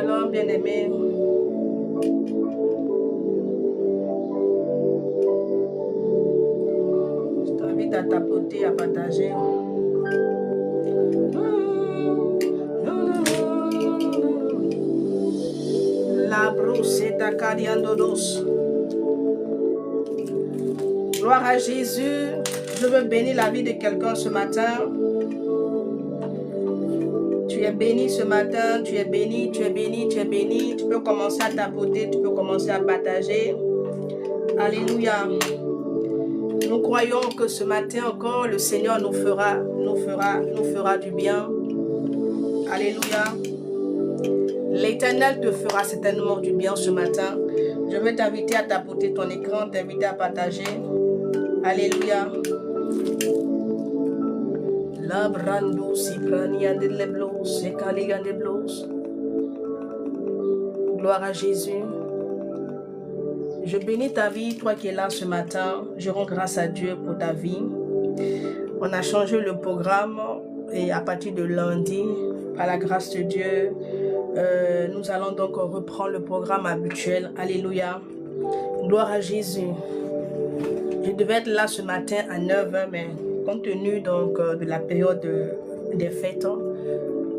shalom, bien-aimé. Je t'invite à tapoter, à partager. La brousse est à Cariandodos. Gloire à Jésus. Je veux bénir la vie de quelqu'un ce matin. Tu es béni ce matin, tu es béni, tu es béni, tu es béni. Tu peux commencer à tapoter, tu peux commencer à partager. Alléluia. Nous croyons que ce matin encore, le Seigneur nous fera du bien. Alléluia. L'Éternel te fera certainement du bien ce matin. Je vais t'inviter à tapoter ton écran, t'inviter à partager. Alléluia. La brando si prania de leblos, se caliga de blos. Gloire à Jésus. Je bénis ta vie, toi qui es là ce matin. Je rends grâce à Dieu pour ta vie. On a changé le programme et à partir de lundi, par la grâce de Dieu, nous allons donc reprendre le programme habituel. Alléluia. Gloire à Jésus. Je devais être là ce matin à 9h, mais compte tenu donc de la période des fêtes,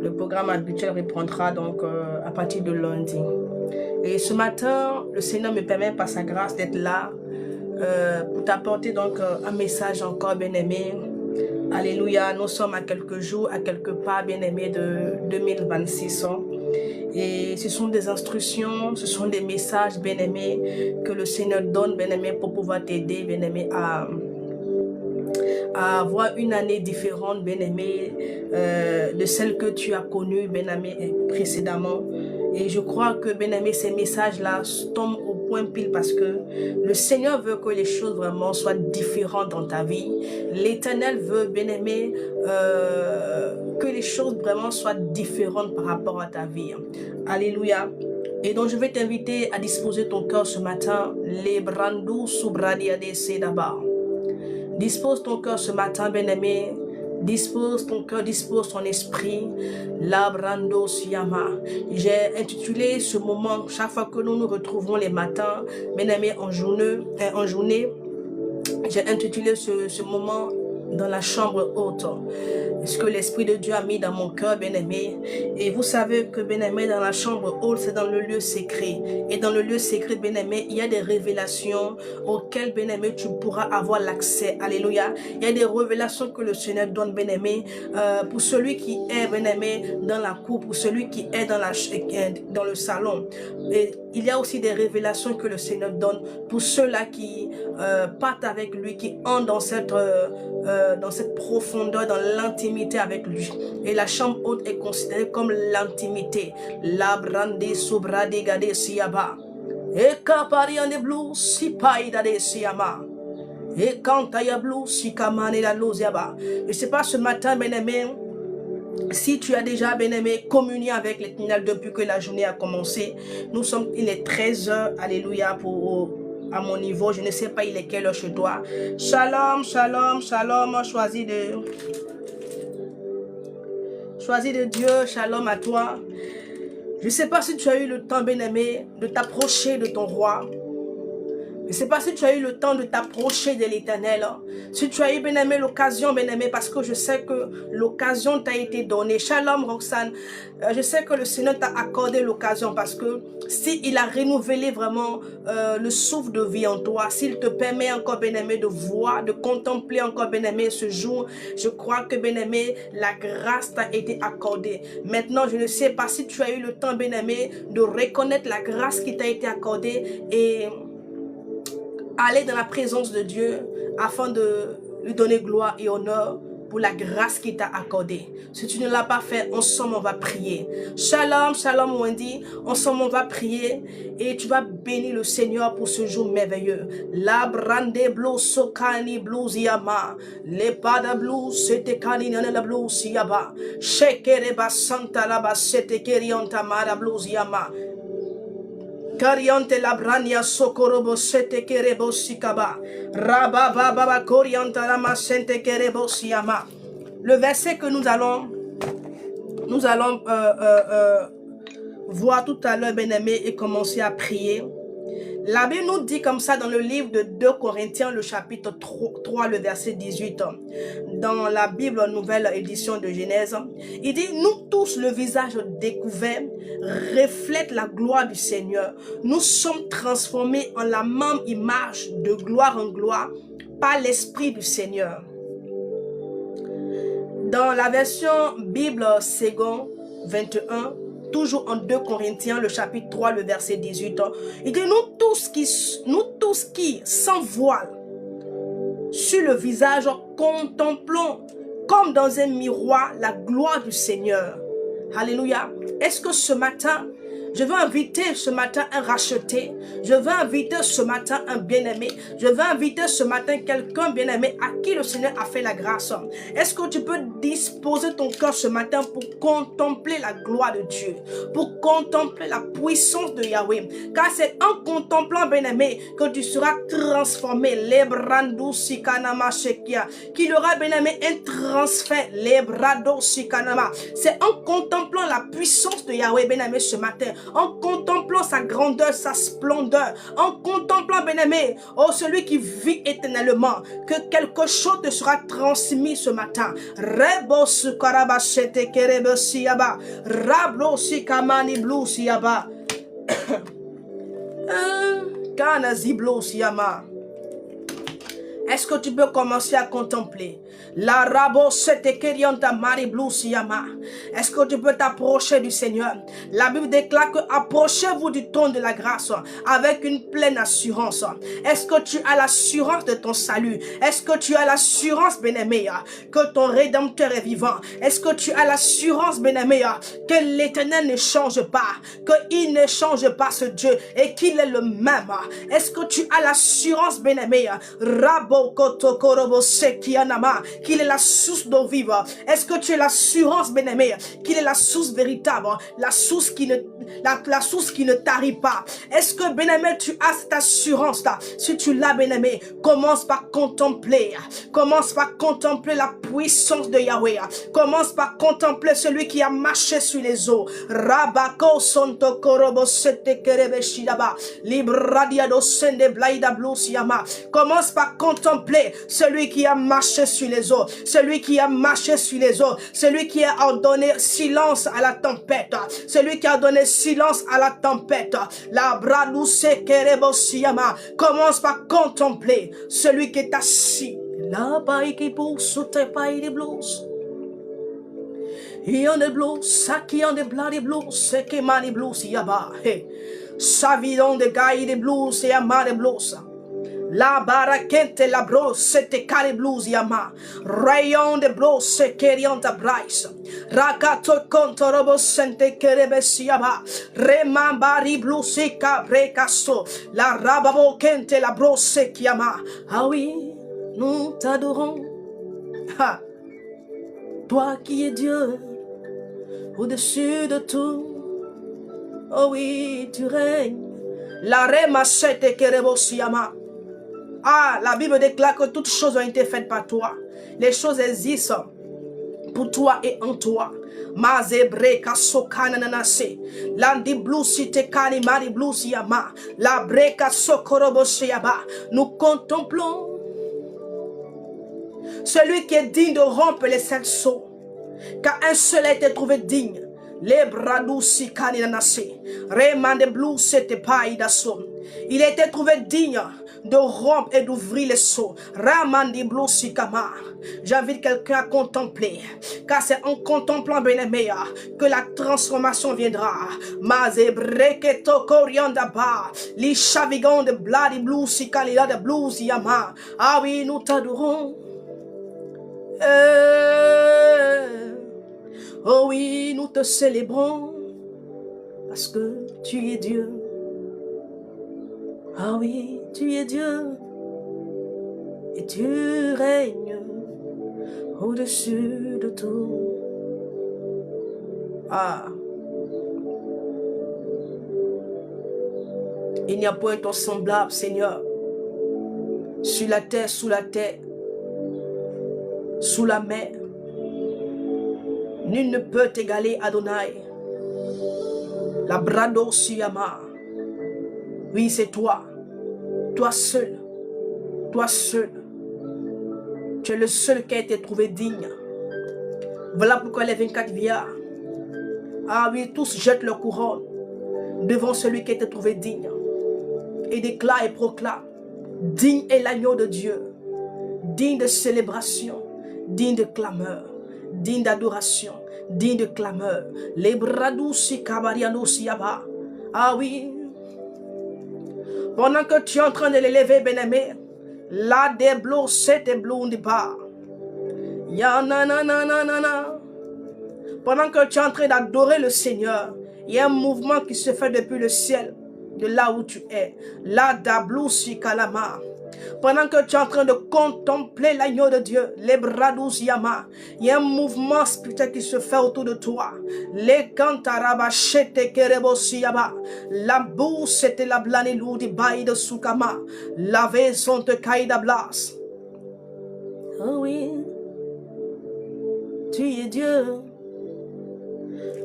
le programme habituel reprendra donc à partir de lundi. Et ce matin, le Seigneur me permet par sa grâce d'être là pour t'apporter donc un message encore, bien-aimé. Alléluia, nous sommes à quelques jours, à quelques pas, bien-aimé, de 2026. Et ce sont des instructions, ce sont des messages, bien-aimés, que le Seigneur donne, bien-aimé, pour pouvoir t'aider, bien-aimé, à avoir une année différente, bien-aimé, de celle que tu as connue, bien-aimé, précédemment. Et je crois que, bien-aimé, ces messages-là tombent au point pile parce que le Seigneur veut que les choses vraiment soient différentes dans ta vie. L'Éternel veut, bien-aimé, que les choses vraiment soient différentes par rapport à ta vie. Alléluia. Et donc, je vais t'inviter à disposer ton cœur ce matin. Les brandous soubradia de sedaba. Dispose ton cœur ce matin, bien-aimé. Dispose ton cœur, dispose ton esprit. Labrando Siyama. J'ai intitulé ce moment, chaque fois que nous nous retrouvons les matins, bien-aimé, en journée, j'ai intitulé ce moment dans la chambre haute. Ce que l'Esprit de Dieu a mis dans mon cœur, bien-aimé. Et vous savez que, bien-aimé, dans la chambre haute, c'est dans le lieu secret. Et dans le lieu secret, bien-aimé, il y a des révélations auxquelles, bien-aimé, tu pourras avoir l'accès. Alléluia. Il y a des révélations que le Seigneur donne, bien-aimé, pour celui qui est, bien-aimé, dans la cour, pour celui qui est dans le salon. Et il y a aussi des révélations que le Seigneur donne pour ceux-là qui partent avec lui, qui entrent dans cette profondeur, dans l'intimité avec lui. Et la chambre haute est considérée comme l'intimité. La brande sobrade gade siaba. Et kaparian de blue si païda de siama. Et quand ya blue si kamane la loziaba. Et c'est pas ce matin, bien-aimé, si tu as déjà, bien-aimé, communié avec l'Éternel depuis que la journée a commencé. Il est 13h, alléluia, à mon niveau, je ne sais pas il est quelle heure chez toi. Shalom, shalom, shalom, choisis de Dieu, shalom à toi. Je ne sais pas si tu as eu le temps, bien-aimé, de t'approcher de ton roi. Je ne sais pas si tu as eu le temps de t'approcher de l'Éternel. Si tu as eu, bien-aimé, l'occasion, bien-aimé, parce que je sais que l'occasion t'a été donnée. Shalom, Roxane. Je sais que le Seigneur t'a accordé l'occasion parce que s'il a renouvelé vraiment le souffle de vie en toi, s'il te permet encore, bien-aimé, de voir, de contempler encore, bien-aimé, ce jour, je crois que, bien-aimé, la grâce t'a été accordée. Maintenant, je ne sais pas si tu as eu le temps, bien-aimé, de reconnaître la grâce qui t'a été accordée et aller dans la présence de Dieu afin de lui donner gloire et honneur pour la grâce qu'il t'a accordée. Si tu ne l'as pas fait, ensemble on va prier. Shalom, shalom Wendy. Ensemble on va prier et tu vas bénir le Seigneur pour ce jour merveilleux. La brande blue sokani blues yama. Le pada blues sete kani nana blues yaba. Shekereba santa laba sete kerianta mara blues yama. Kariante la brania sokorobo sete kerebo sikaba. Rababa baba korianta la masente kerebo siyama. Le verset que nous allons voir tout à l'heure, bien-aimé, et commencer à prier. La Bible nous dit comme ça dans le livre de 2 Corinthiens, le chapitre 3, le verset 18, dans la Bible nouvelle édition de Genèse, il dit, nous tous, le visage découvert, reflète la gloire du Seigneur. Nous sommes transformés en la même image de gloire en gloire par l'Esprit du Seigneur. Dans la version Bible Second 21, toujours en 2 Corinthiens, le chapitre 3, le verset 18, il dit, nous tous qui, sans voile, sur le visage, contemplons comme dans un miroir la gloire du Seigneur. Alléluia. Est-ce que ce matin, je veux inviter ce matin un racheté. Je veux inviter ce matin un bien-aimé. Je veux inviter ce matin quelqu'un bien-aimé à qui le Seigneur a fait la grâce. Est-ce que tu peux disposer ton cœur ce matin pour contempler la gloire de Dieu, pour contempler la puissance de Yahweh? Car c'est en contemplant, bien-aimé, que tu seras transformé. Qu'il aura, bien-aimé, un transfert. C'est en contemplant la puissance de Yahweh, bien-aimé, ce matin, en contemplant sa grandeur, sa splendeur, en contemplant, bien-aimé, oh, celui qui vit éternellement, que quelque chose te sera transmis ce matin. Est-ce que tu peux commencer à contempler? La rabo sete kerianta mari blusiama. Est-ce que tu peux t'approcher du Seigneur? La Bible déclare que approchez-vous du trône de la grâce avec une pleine assurance. Est-ce que tu as l'assurance de ton salut? Est-ce que tu as l'assurance, bien-aimé, que ton Rédempteur est vivant? Est-ce que tu as l'assurance, bien-aimé, que l'Éternel ne change pas, qu'il ne change pas ce Dieu et qu'il est le même? Est-ce que tu as l'assurance, bien-aimé, qu'il est la source d'eau vive? Est-ce que tu as l'assurance, bien-aimé, qu'il est la source véritable, la source qui ne tarit pas? Est-ce que, bien-aimé, tu as cette assurance-là? Si tu l'as, bien-aimé, commence par contempler. Commence par contempler la puissance de Yahweh. Commence par contempler celui qui a marché sur les eaux. Rabako sonto korobo sete kerebe shidaba. Libradia do sende blaida blusiama. Commence par contempler celui qui a marché sur les eaux, celui qui a marché sur les eaux, celui qui a ordonné silence à la tempête, celui qui a donné silence à la tempête. La bradouce kerebo siyama. Commence par contempler celui qui est assis. La baï qui pousse sous tes pailles de blues. Il y a des blues, ça qui en des bloody blues, c'est qui m'a des blues yaba. Sa vie dans des gars des blues et ama des blues. La barakente la bros c'était kare blues yama. Rayon de bros c'est kerianta bryce. Rakato kontorobo sente kerebesi yaba. Remambari blues et cabrekasso. La rababo kente la bros c'est kiama. Ah oui, nous t'adorons. Ha. Toi qui es Dieu, au-dessus de tout. Oh oui, tu règnes. La rema sete kerebosi yama. Ah, la Bible déclare que toutes choses ont été faites par toi. Les choses existent pour toi et en toi. Mazebreka sokana nanase. Landi blusi te kani mari blusi yama. La breka sokorobo yaba. Nous contemplons celui qui est digne de rompre les 7 sceaux. Car un seul a été trouvé digne. Les bradousi kani nanase. Remande blusi te païda son. Il a été trouvé digne de rompre et d'ouvrir les seaux. Ramandi blusi kama. J'invite quelqu'un à contempler, car c'est en contemplant, bien-aimé, que la transformation viendra. Mazebreketo koriandaba. Li chavigon de bloody blusi kalila de blusi yama. Ah oui, nous t'adorons. Oh oui, nous te célébrons, parce que tu es Dieu. Ah oui, tu es Dieu, et tu règnes au-dessus de tout. Ah, il n'y a point ton semblable, Seigneur, sur la terre, sous la terre, sous la mer. Nul ne peut t'égaler, Adonai. La brado siyama. Oui, c'est toi. Toi seul. Toi seul. Tu es le seul qui a été trouvé digne. Voilà pourquoi les 24 vieillards, ah oui, tous jettent leur couronne devant celui qui a été trouvé digne. Et déclarent et proclament: digne est l'agneau de Dieu, digne de célébration, digne de clameur, digne d'adoration, digne de clameur. Les bradousi kabariano siyaba. Ah oui. Pendant que tu es en train de l'élever, bien-aimé, là des blots, c'est des blots de bas. Ya na na na na na na. Pendant que tu es en train d'adorer le Seigneur, il y a un mouvement qui se fait depuis le ciel, de là où tu es. Là d'ablou si kalama. Pendant que tu es en train de contempler l'agneau de Dieu, les bradous yama, il y a un mouvement spirituel qui se fait autour de toi. Les kantaraba chete kerebo siyaba, la boue c'était la blanelou di baï de soukama, la vaison te kaïda blas. Oh oui, tu es Dieu.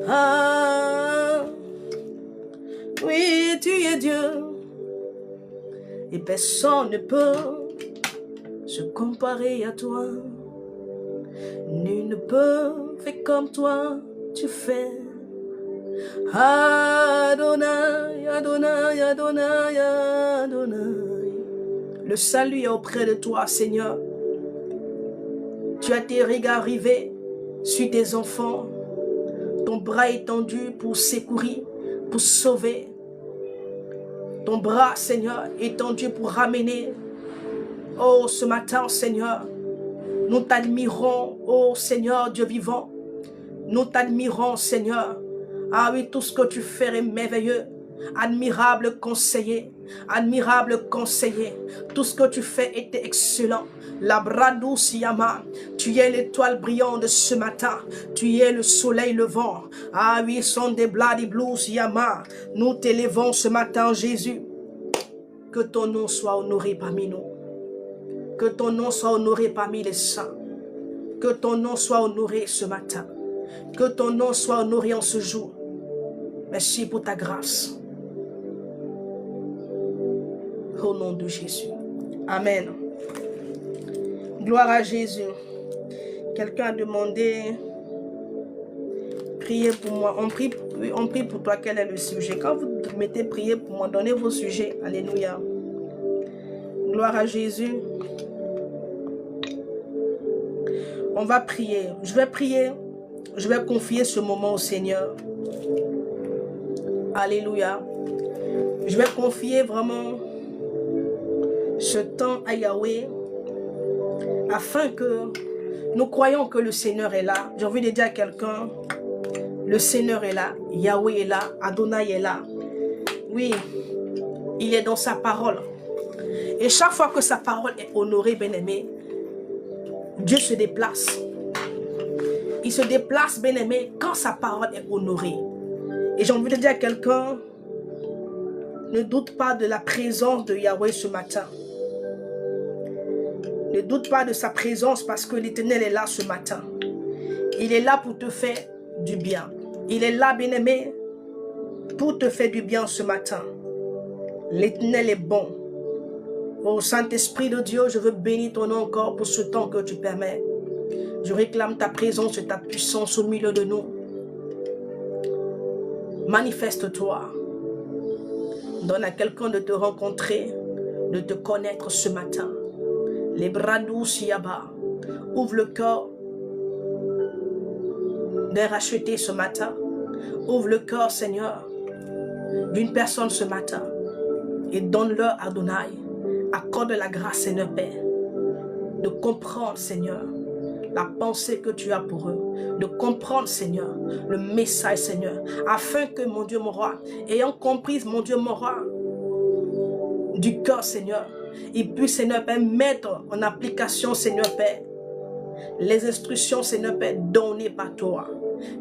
Ah, oui, tu es Dieu. Et personne ne peut se comparer à toi. Nul ne peut faire comme toi, tu fais. Adonai, Adonai, Adonai, Adonai. Le salut est auprès de toi, Seigneur. Tu as tes regards rivés sur tes enfants. Ton bras étendu pour secourir, pour sauver. Ton bras, Seigneur, étendu pour ramener. Oh, ce matin, Seigneur, nous t'admirons, oh Seigneur Dieu vivant. Nous t'admirons, Seigneur. Ah oui, tout ce que tu fais est merveilleux. Admirable conseiller, admirable conseiller. Tout ce que tu fais était excellent. La bradou siyama, tu es l'étoile brillante de ce matin. Tu es le soleil levant. Ah oui, son des bladi blues yama. Nous t'élevons ce matin, Jésus. Que ton nom soit honoré parmi nous. Que ton nom soit honoré parmi les saints. Que ton nom soit honoré ce matin. Que ton nom soit honoré en ce jour. Merci pour ta grâce. Au nom de Jésus. Amen. Gloire à Jésus. Quelqu'un a demandé, priez pour moi. On prie pour toi. Quel est le sujet? Quand vous mettez prier pour moi, donnez vos sujets. Alléluia. Gloire à Jésus. On va prier. Je vais prier. Je vais confier ce moment au Seigneur. Alléluia. Je vais confier vraiment ce temps à Yahweh, afin que nous croyons que le Seigneur est là. J'ai envie de dire à quelqu'un, le Seigneur est là, Yahweh est là, Adonai est là. Oui, il est dans sa parole. Et chaque fois que sa parole est honorée, bien-aimé, Dieu se déplace. Il se déplace, bien-aimé, quand sa parole est honorée. Et j'ai envie de dire à quelqu'un, ne doute pas de la présence de Yahweh ce matin. Ne doute pas de sa présence parce que l'Éternel est là ce matin. Il est là pour te faire du bien. Il est là, bien-aimé, pour te faire du bien ce matin. L'Éternel est bon. Ô Saint-Esprit de Dieu, je veux bénir ton nom encore pour ce temps que tu permets. Je réclame ta présence et ta puissance au milieu de nous. Manifeste-toi. Donne à quelqu'un de te rencontrer, de te connaître ce matin. Les bras doux Yaba. Ouvre le cœur d'un racheté ce matin. Ouvre le cœur, Seigneur, d'une personne ce matin. Et donne-leur, Adonai, accorde la grâce, Seigneur Père, de comprendre, Seigneur, la pensée que tu as pour eux. De comprendre, Seigneur, le message, Seigneur, afin que, mon Dieu, mon roi, ayant compris, mon Dieu, mon roi, du cœur, Seigneur, il puisse, Seigneur Père, mettre en application, Seigneur Père, les instructions, Seigneur Père, données par toi.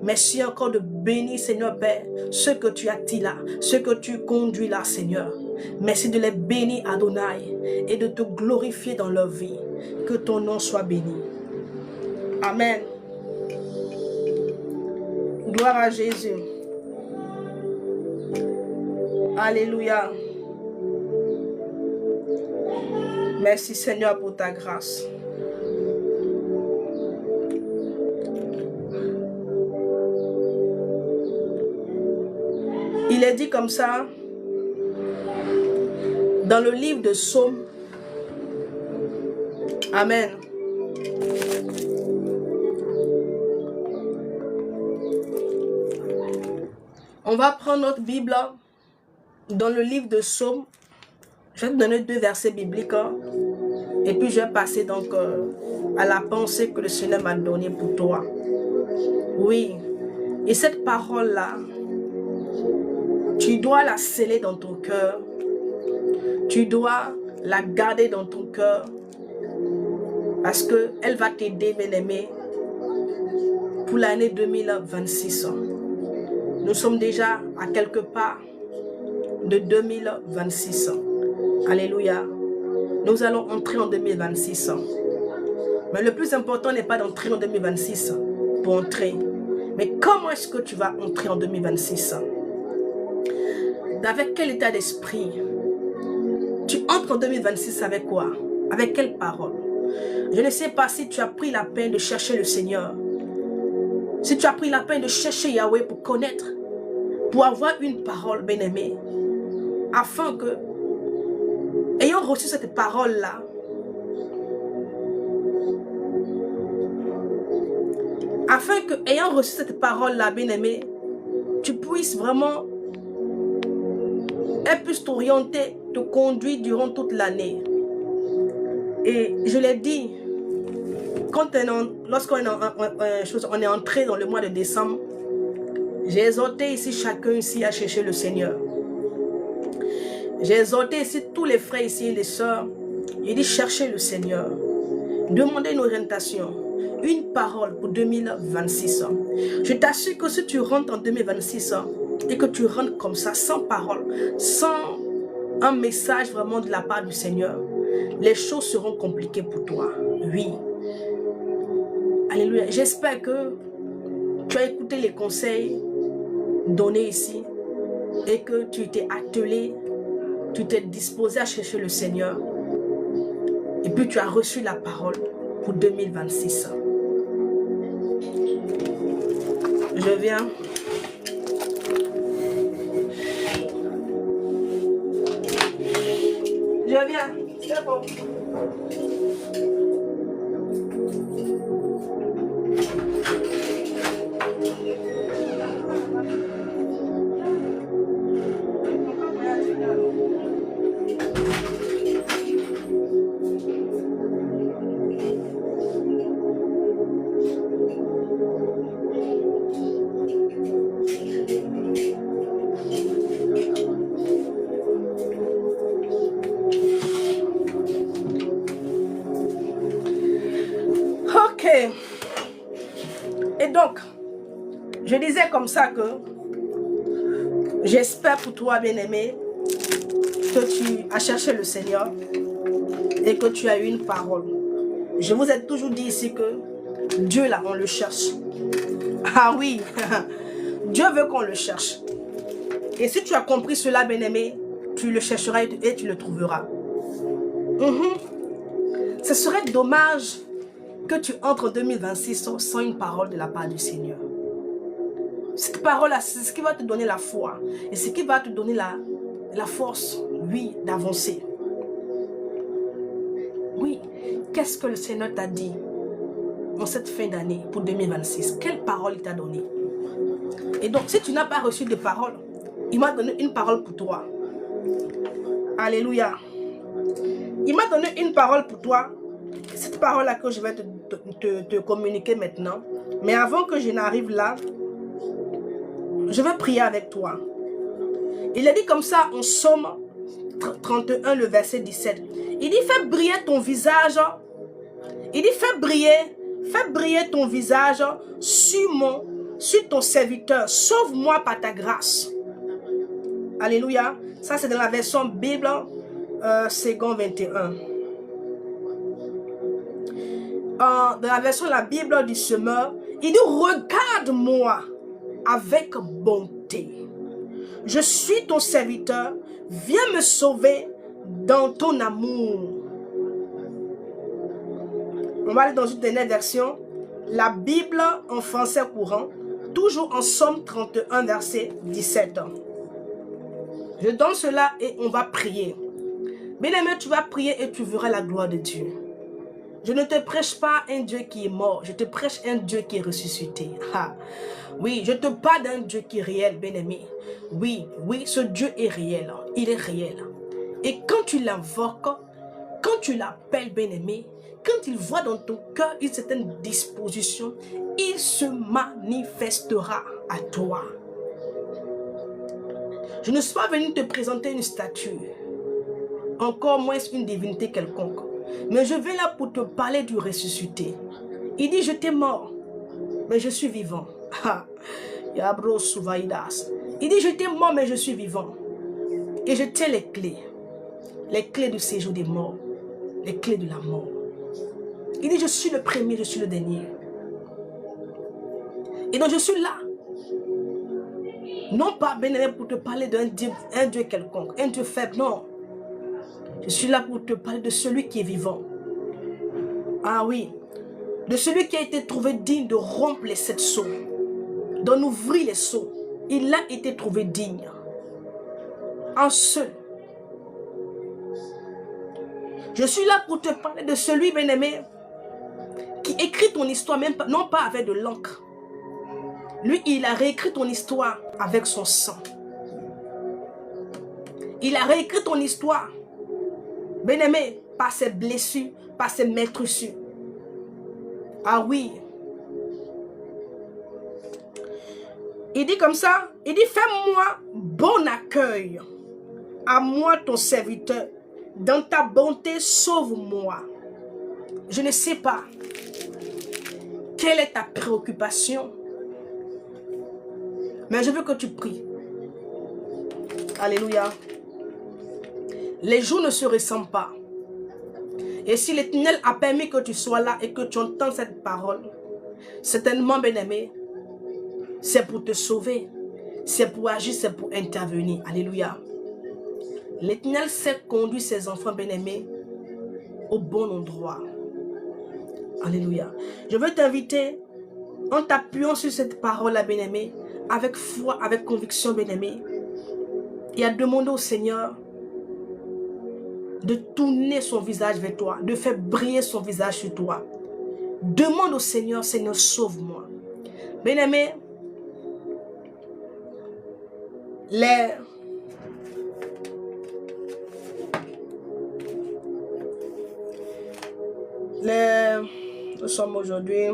Merci encore de bénir, Seigneur Père, ce que tu as dit là, ce que tu conduis là, Seigneur. Merci de les bénir, Adonai, et de te glorifier dans leur vie. Que ton nom soit béni. Amen. Gloire à Jésus. Alléluia. Merci Seigneur pour ta grâce. Il est dit comme ça dans le livre de Psaume. Amen. On va prendre notre Bible dans le livre de Psaume. Je vais te donner 2 versets bibliques. Et puis je vais passer donc à la pensée que le Seigneur m'a donnée pour toi. Oui. Et cette parole-là, tu dois la sceller dans ton cœur. Tu dois la garder dans ton cœur. Parce qu'elle va t'aider, bien-aimé, pour l'année 2026. Nous sommes déjà à quelques pas de 2026. Alléluia. Nous allons entrer en 2026. Mais le plus important n'est pas d'entrer en 2026 pour entrer. Mais comment est-ce que tu vas entrer en 2026? Avec quel état d'esprit? Tu entres en 2026 avec quoi? Avec quelle parole? Je ne sais pas si tu as pris la peine de chercher le Seigneur. Si tu as pris la peine de chercher Yahweh pour connaître, pour avoir une parole, bien-aimée, afin que, ayant reçu cette parole-là, bien-aimé, tu puisses vraiment, elle puisse t'orienter, te conduire durant toute l'année. Et je l'ai dit, lorsqu'on est entré dans le mois de décembre, j'ai exhorté ici chacun ici à chercher le Seigneur. J'ai exhorté ici tous les frères ici et les sœurs. J'ai dit chercher le Seigneur. Demandez une orientation, une parole pour 2026. Je t'assure que si tu rentres en 2026 et que tu rentres comme ça, sans parole, sans un message vraiment de la part du Seigneur, les choses seront compliquées pour toi. Oui. Alléluia. J'espère que tu as écouté les conseils donnés ici et que tu t'es attelé, tu t'es disposé à chercher le Seigneur et puis tu as reçu la parole pour 2026. Je viens. Je viens. C'est bon. Et donc, je disais comme ça que j'espère pour toi, bien-aimé, que tu as cherché le Seigneur et que tu as eu une parole. Je vous ai toujours dit ici que Dieu, là, on le cherche. Ah oui, Dieu veut qu'on le cherche. Et si tu as compris cela, bien-aimé, tu le chercheras et tu le trouveras. Ce serait dommage que tu entres en 2026 sans une parole de la part du Seigneur. Cette parole-là, c'est ce qui va te donner la foi. Et ce qui va te donner la force, oui, d'avancer. Oui, qu'est-ce que le Seigneur t'a dit en cette fin d'année pour 2026? Quelle parole il t'a donné? Et donc, si tu n'as pas reçu de parole, il m'a donné une parole pour toi. Alléluia. Il m'a donné une parole pour toi. Cette parole-là que je vais te communiquer maintenant. Mais avant que je n'arrive là, je vais prier avec toi. Il est dit comme ça en Psaume 31, le verset 17. Il dit, fais briller ton visage. Il dit, fais briller ton visage sur ton serviteur. Sauve-moi par ta grâce. Alléluia. Ça, c'est dans la version Bible, second 21. Dans la version de la Bible du Semeur, il dit, regarde-moi avec bonté. Je suis ton serviteur. Viens me sauver dans ton amour. On va aller dans une dernière version. La Bible en français courant. Toujours en Somme 31, verset 17. Je donne cela et on va prier. Bien-aimé, tu vas prier et tu verras la gloire de Dieu. Je ne te prêche pas un Dieu qui est mort. Je te prêche un Dieu qui est ressuscité. Ah. Oui, je te parle d'un Dieu qui est réel, bien-aimé. Oui, ce Dieu est réel. Il est réel. Et quand tu l'invoques, quand tu l'appelles, bien-aimé, quand il voit dans ton cœur une certaine disposition, il se manifestera à toi. Je ne suis pas venu te présenter une statue, encore moins une divinité quelconque. Mais je vais là pour te parler du ressuscité. Il dit, je t'ai mort, mais je suis vivant. Il dit, je t'ai mort, mais je suis vivant. Et je tiens les clés du séjour des morts, les clés de la mort. Il dit, je suis le premier, je suis le dernier. Et donc je suis là. Non pas, bien-aimé, pour te parler d'un Dieu quelconque, un Dieu faible, non. Je suis là pour te parler de celui qui est vivant. Ah oui, de celui qui a été trouvé digne de rompre les 7 sceaux, d'en ouvrir les sceaux. Il a été trouvé digne. En seul. Je suis là pour te parler de celui, bien-aimé, qui écrit ton histoire, même pas, non pas avec de l'encre. Lui, il a réécrit ton histoire avec son sang. Il a réécrit ton histoire, bien-aimé, par ses blessures, par ses meurtrissures. Ah oui. Il dit comme ça, il dit, fais-moi bon accueil, à moi ton serviteur, dans ta bonté, sauve-moi. Je ne sais pas quelle est ta préoccupation, mais je veux que tu pries. Alléluia. Les jours ne se ressemblent pas. Et si l'Éternel a permis que tu sois là et que tu entends cette parole, certainement, bien-aimé, c'est pour te sauver, c'est pour agir, c'est pour intervenir. Alléluia. L'Éternel sait conduire ses enfants, bien-aimés, au bon endroit. Alléluia. Je veux t'inviter, en t'appuyant sur cette parole-là, bien-aimé, avec foi, avec conviction, bien-aimé, et à demander au Seigneur de tourner son visage vers toi, de faire briller son visage sur toi. Demande au Seigneur, Seigneur, sauve-moi. Bien-aimé, nous sommes aujourd'hui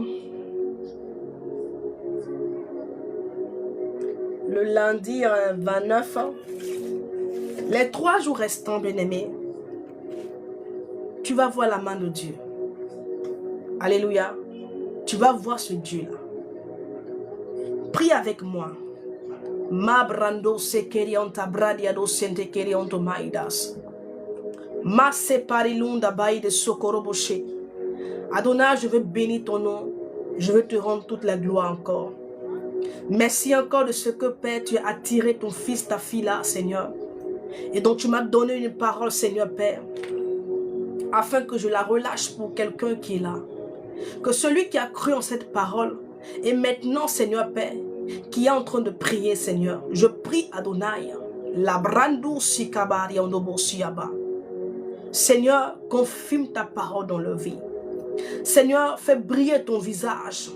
le lundi 29. Les 3 jours restants, bien-aimé, tu vas voir la main de Dieu. Alléluia. Tu vas voir ce Dieu-là. Prie avec moi. Ma brando se kerianta bradiado sente kerianto maidas. Ma separilunda baï de sokoroboché. Adonai, je veux bénir ton nom. Je veux te rendre toute la gloire encore. Merci encore de ce que, Père, tu as attiré ton fils, ta fille là, Seigneur. Et donc tu m'as donné une parole, Seigneur, Père, afin que je la relâche pour quelqu'un qui est là. Que celui qui a cru en cette parole, et maintenant, Seigneur, Père, qui est en train de prier, Seigneur, je prie, Adonai, la brandou sikabari onobo siaba. Seigneur, confirme ta parole dans leur vie. Seigneur, fais briller ton visage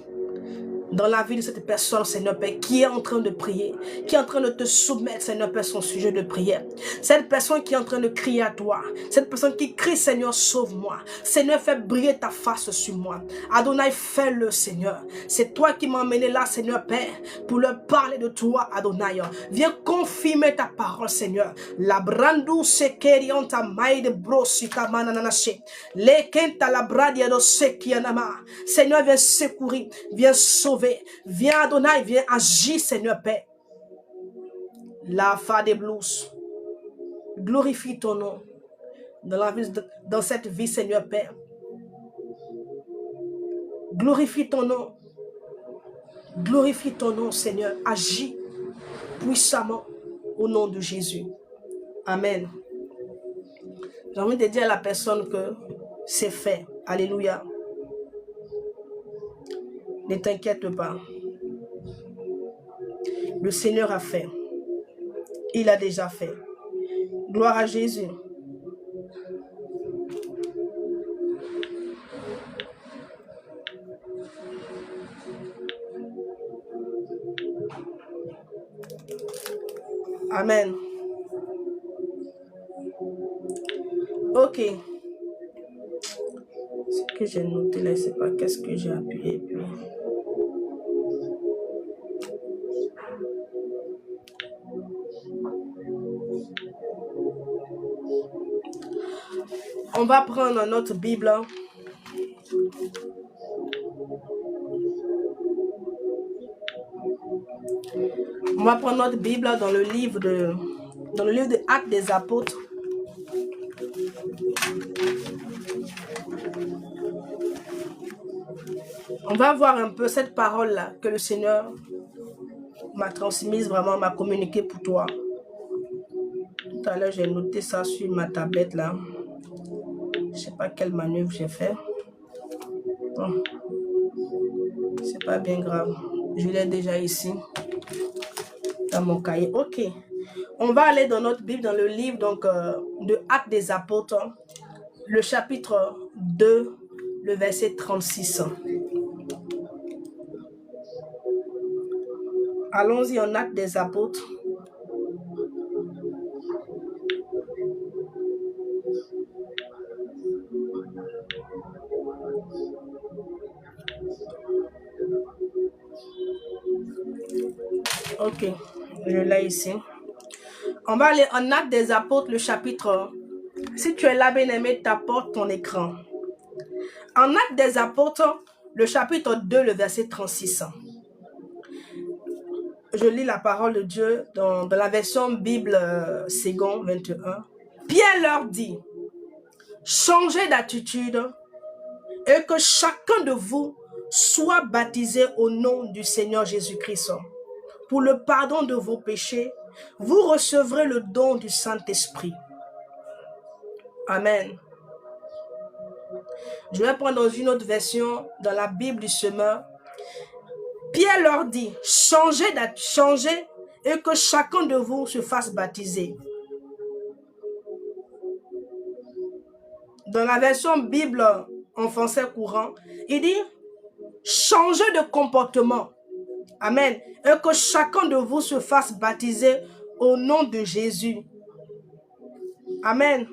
dans la vie de cette personne, Seigneur Père, qui est en train de prier, qui est en train de te soumettre, Seigneur Père, son sujet de prière. Cette personne qui est en train de crier à toi, cette personne qui crie, Seigneur, sauve-moi. Seigneur, fais briller ta face sur moi. Adonai, fais-le, Seigneur. C'est toi qui m'as emmené là, Seigneur Père, pour leur parler de toi, Adonai. Viens confirmer ta parole, Seigneur. La brandou sekerianta maide brosika manananache. Lekenta la bradia do sekianama. Seigneur, viens secourir, viens sauver. Viens Adonai, viens agir, Seigneur Père. La fa des blues. Glorifie ton nom dans cette vie, Seigneur Père. Glorifie ton nom. Glorifie ton nom, Seigneur. Agis puissamment. au nom de Jésus. Amen. J'ai envie de dire à la personne que c'est fait. Alléluia. Ne t'inquiète pas. Le Seigneur a fait. Il a déjà fait. Gloire à Jésus. Amen. Ok. Ce que j'ai noté là, c'est pas qu'est-ce que j'ai appuyé. Puis... On va prendre notre Bible. On va prendre notre Bible dans le livre de Actes des Apôtres. On va voir un peu cette parole-là que le Seigneur m'a transmise, vraiment m'a communiqué pour toi. Tout à l'heure, j'ai noté ça sur ma tablette là. Je sais pas quelle manœuvre j'ai fait. Bon. C'est pas bien grave. Je l'ai déjà ici. Dans mon cahier. Ok. On va aller dans notre Bible, dans le livre donc, de Actes des Apôtres. Le chapitre 2, le verset 36. Allons-y en Actes des Apôtres. Ok, je l'ai ici. On va aller en Actes des Apôtres, le chapitre. Si tu es là, bien-aimé, t'apportes ton écran. En Actes des Apôtres, le chapitre 2, le verset 36. Je lis la parole de Dieu dans la version Bible Second 21. Pierre leur dit, changez d'attitude et que chacun de vous soit baptisé au nom du Seigneur Jésus-Christ. Pour le pardon de vos péchés, vous recevrez le don du Saint-Esprit. Amen. Je vais prendre dans une autre version, dans la Bible du Semeur. Pierre leur dit, changez et que chacun de vous se fasse baptiser. Dans la version Bible en français courant, il dit, changez de comportement. Amen. Et que chacun de vous se fasse baptiser au nom de Jésus. Amen.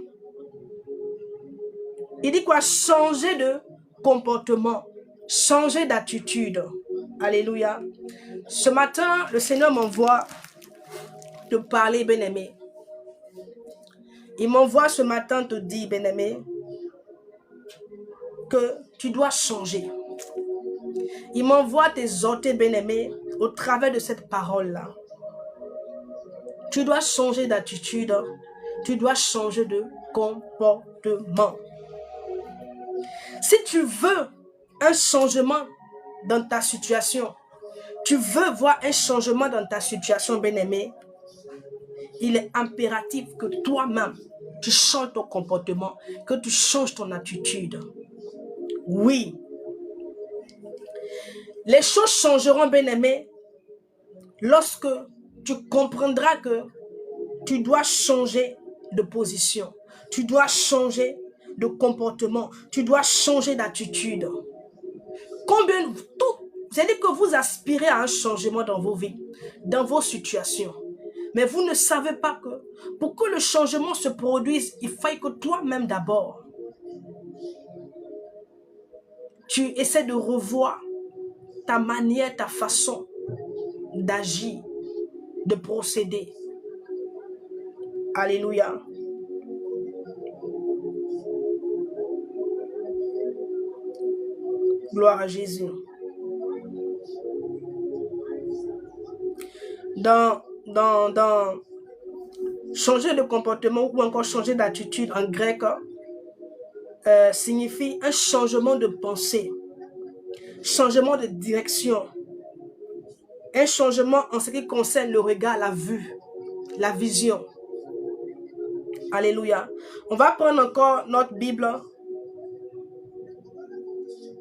Il dit quoi? Changer de comportement, changer d'attitude. Alléluia. Ce matin, le Seigneur m'envoie te parler, bien-aimé. Il m'envoie ce matin te dire, bien-aimé, que tu dois changer. Il m'envoie t'exhorter, bien-aimé, au travers de cette parole-là. Tu dois changer d'attitude. Tu dois changer de comportement. Si tu veux un changement dans ta situation, tu veux voir un changement dans ta situation, bien-aimé, il est impératif que toi-même, tu changes ton comportement, que tu changes ton attitude. Oui. Les choses changeront, bien-aimé, lorsque tu comprendras que tu dois changer de position, tu dois changer de comportement, tu dois changer d'attitude. Combien c'est-à-dire que vous aspirez à un changement dans vos vies, dans vos situations, mais vous ne savez pas que pour que le changement se produise, il faut que toi-même d'abord, tu essaies de revoir ta manière, ta façon d'agir, de procéder. Alléluia. Gloire à Jésus. Dans changer de comportement ou encore changer d'attitude en grec signifie un changement de pensée, changement de direction, un changement en ce qui concerne le regard, la vue. la vision. Alléluia. On va prendre encore notre Bible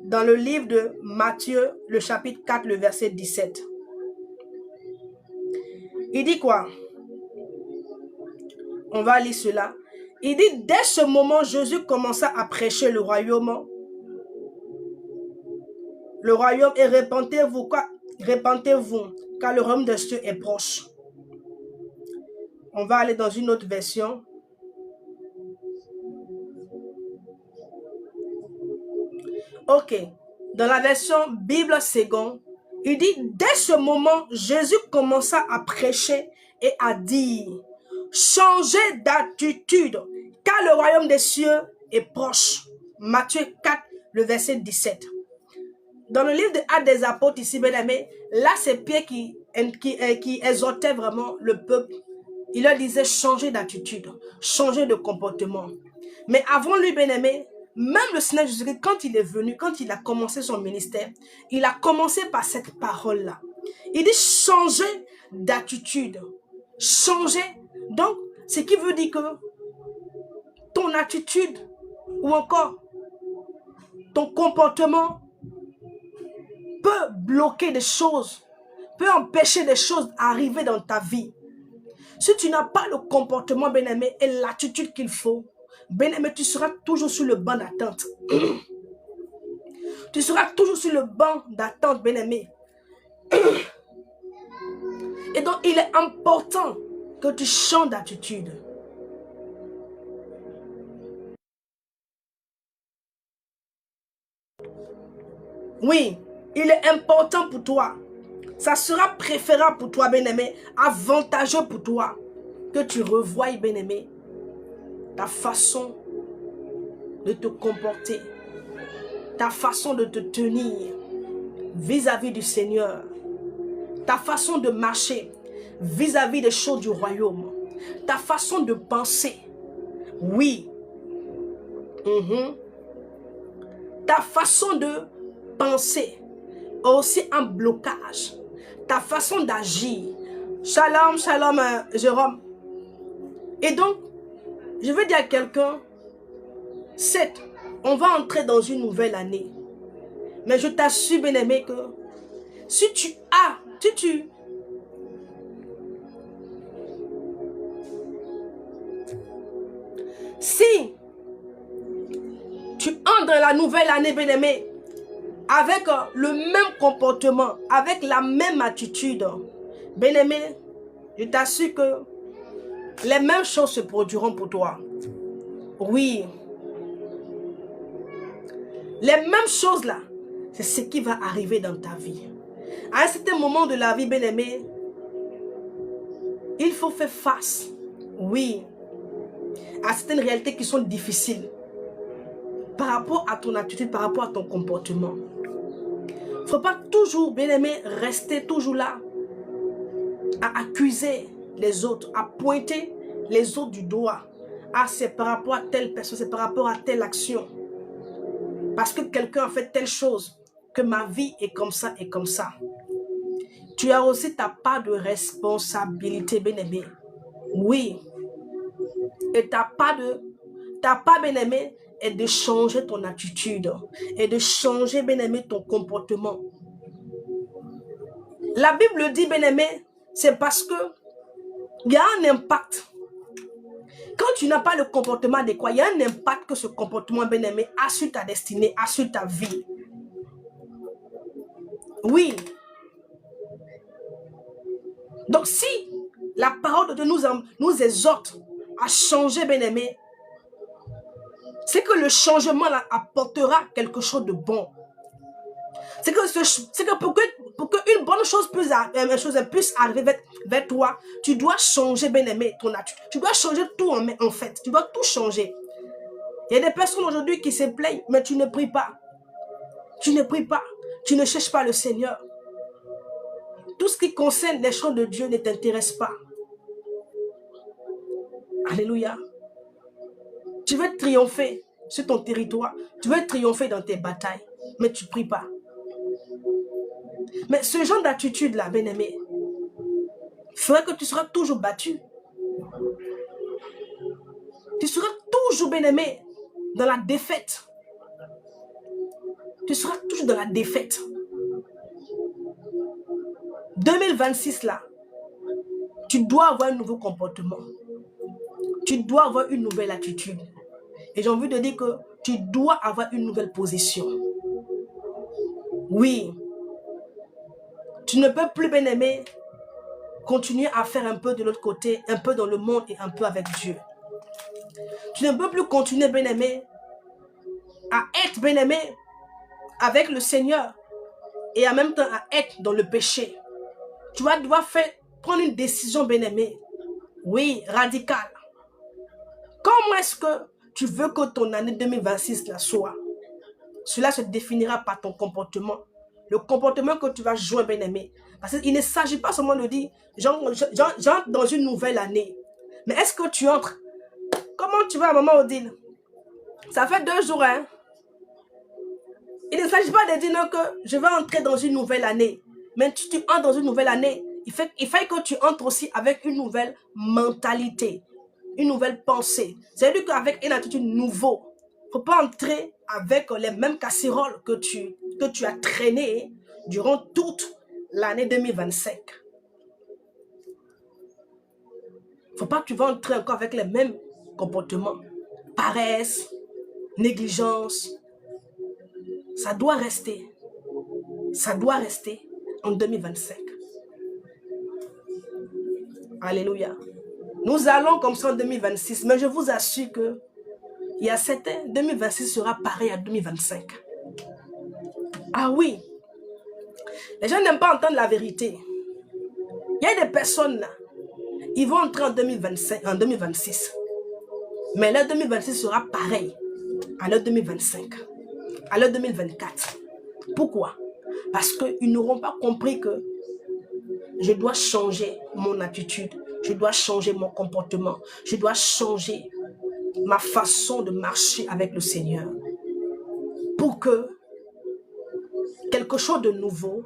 dans le livre de Matthieu, le chapitre 4, le verset 17. Il dit quoi? On va lire cela. Il dit, dès ce moment, Jésus commença à prêcher le royaume. Le royaume et répentez-vous, car le royaume des cieux est proche. On va aller dans une autre version. Ok. Dans la version Bible seconde, il dit, dès ce moment, Jésus commença à prêcher et à dire, changez d'attitude, car le royaume des cieux est proche. Matthieu 4, le verset 17. Dans le livre des Actes des Apôtres, ici, bien aimé, là, c'est Pierre qui exhortait vraiment le peuple. Il leur disait changer d'attitude, changer de comportement. Mais avant lui, bien aimé, même le Seigneur Jésus-Christ, quand il est venu, quand il a commencé son ministère, il a commencé par cette parole-là. Il dit changer d'attitude, changer. Donc, ce qui veut dire que ton attitude ou encore ton comportement peut bloquer des choses, peut empêcher des choses d'arriver dans ta vie. Si tu n'as pas le comportement, bien-aimé, et l'attitude qu'il faut, bien-aimé, tu seras toujours sur le banc d'attente. Tu seras toujours sur le banc d'attente, bien-aimé. Et donc, il est important que tu changes d'attitude. Oui, il est important pour toi. Ça sera préférable pour toi, bien-aimé, avantageux pour toi, que tu revoies, bien-aimé, ta façon de te comporter, ta façon de te tenir vis-à-vis du Seigneur, ta façon de marcher vis-à-vis des choses du royaume, ta façon de penser, oui, ta façon de penser, aussi un blocage, ta façon d'agir. Shalom, shalom, Jérôme. Et donc, je veux dire à quelqu'un, 7, on va entrer dans une nouvelle année. Mais je t'assure, bien-aimé, que si tu entres dans la nouvelle année, bien-aimé, avec le même comportement, avec la même attitude, bien-aimé, je t'assure que les mêmes choses se produiront pour toi. Oui. Les mêmes choses là, c'est ce qui va arriver dans ta vie. À un certain moment de la vie, bien-aimé, il faut faire face, oui, à certaines réalités qui sont difficiles par rapport à ton attitude, par rapport à ton comportement. Il ne faut pas toujours, bien-aimé, rester toujours là à accuser les autres, à pointer les autres du doigt. Ah, c'est par rapport à telle personne, c'est par rapport à telle action. Parce que quelqu'un a fait telle chose, que ma vie est comme ça et comme ça. Tu as aussi ta part de responsabilité, bien-aimé. Oui. Et ta part, bien-aimé, est de changer ton attitude. Et de changer, bien-aimé, ton comportement. La Bible dit, bien-aimé, c'est parce que il y a un impact. Quand tu n'as pas le comportement adéquat, il y a un impact que ce comportement, bien-aimé, a sur ta destinée, a sur ta vie. Oui. Donc si la parole de Dieu nous exhorte à changer, bien-aimé, c'est que le changement là apportera quelque chose de bon. C'est que pour qu'une bonne chose puisse arriver vers toi, tu dois changer, bien-aimé, ton attitude. Tu dois changer tout en fait. Tu dois tout changer. Il y a des personnes aujourd'hui qui se plaignent, mais tu ne pries pas. Tu ne pries pas. Tu ne cherches pas le Seigneur. Tout ce qui concerne les choses de Dieu ne t'intéresse pas. Alléluia. Tu veux triompher sur ton territoire. Tu veux triompher dans tes batailles. Mais tu ne pries pas. Mais ce genre d'attitude-là, bien-aimé, ferait que tu seras toujours battu. Tu seras toujours, bien-aimé, dans la défaite. Tu seras toujours dans la défaite. 2026 là, tu dois avoir un nouveau comportement. Tu dois avoir une nouvelle attitude. Et j'ai envie de dire que tu dois avoir une nouvelle position. Oui. Tu ne peux plus, bien-aimé, continuer à faire un peu de l'autre côté, un peu dans le monde et un peu avec Dieu. Tu ne peux plus continuer, bien-aimé, à être, bien-aimé, avec le Seigneur et en même temps à être dans le péché. Tu vas devoir prendre une décision, bien-aimé. Oui, radicale. Comment est-ce que tu veux que ton année 2026 la soit? Cela se définira par ton comportement. Le comportement que tu vas jouer, bien-aimé. Parce qu'il ne s'agit pas seulement de dire, j'entre dans une nouvelle année. Mais est-ce que tu entres? Comment tu vas à Maman Odile? Ça fait 2 jours, hein? Il ne s'agit pas de dire non, que je vais entrer dans une nouvelle année. Mais tu entres dans une nouvelle année, il faut que tu entres aussi avec une nouvelle mentalité, une nouvelle pensée. C'est-à-dire qu'avec une attitude nouvelle, il ne faut pas entrer avec les mêmes casseroles que tu as traînées durant toute l'année 2025. Il ne faut pas que tu vas entrer encore avec les mêmes comportements. Paresse, négligence. Ça doit rester. Ça doit rester en 2025. Alléluia. Nous allons comme ça en 2026, mais je vous assure que il y a certains, 2026 sera pareil à 2025. Ah oui. Les gens n'aiment pas entendre la vérité. Il y a des personnes là, ils vont entrer en 2025, en 2026. Mais leur 2026 sera pareil à leur 2025, à leur 2024. Pourquoi? Parce qu'ils n'auront pas compris que je dois changer mon attitude, je dois changer mon comportement, je dois changer ma façon de marcher avec le Seigneur pour que quelque chose de nouveau,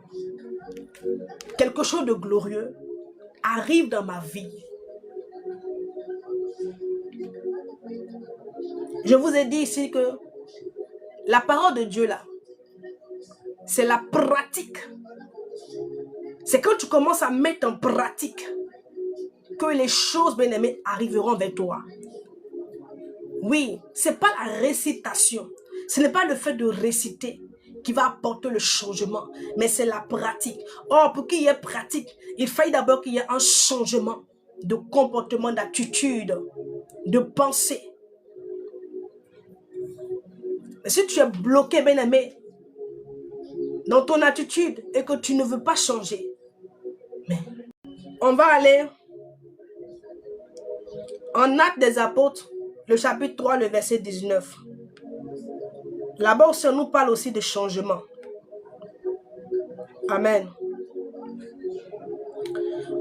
quelque chose de glorieux arrive dans ma vie. Je vous ai dit ici que la parole de Dieu là, c'est la pratique. C'est quand tu commences à mettre en pratique que les choses, bien-aimées, arriveront vers toi. Oui, ce n'est pas la récitation. Ce n'est pas le fait de réciter qui va apporter le changement, mais c'est la pratique. Or, pour qu'il y ait pratique, il faut d'abord qu'il y ait un changement de comportement, d'attitude, de pensée. Mais si tu es bloqué, bien-aimé, dans ton attitude et que tu ne veux pas changer, mais on va aller en Actes des Apôtres, le chapitre 3, le verset 19. Là-bas, on nous parle aussi de changement. Amen.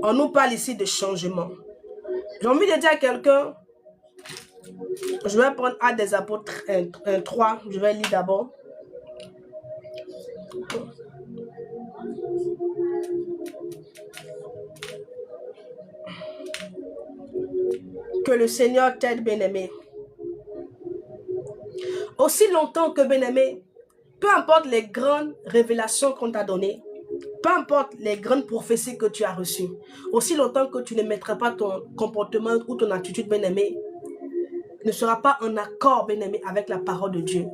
On nous parle ici de changement. J'ai envie de dire à quelqu'un, je vais prendre Actes des Apôtres 3, je vais lire d'abord. Que le Seigneur t'aide, bien-aimé. Aussi longtemps que, bien-aimé, peu importe les grandes révélations qu'on t'a données, peu importe les grandes prophéties que tu as reçues, aussi longtemps que tu ne mettras pas ton comportement ou ton attitude, bien-aimé, ne sera pas en accord, bien-aimé, avec la parole de Dieu.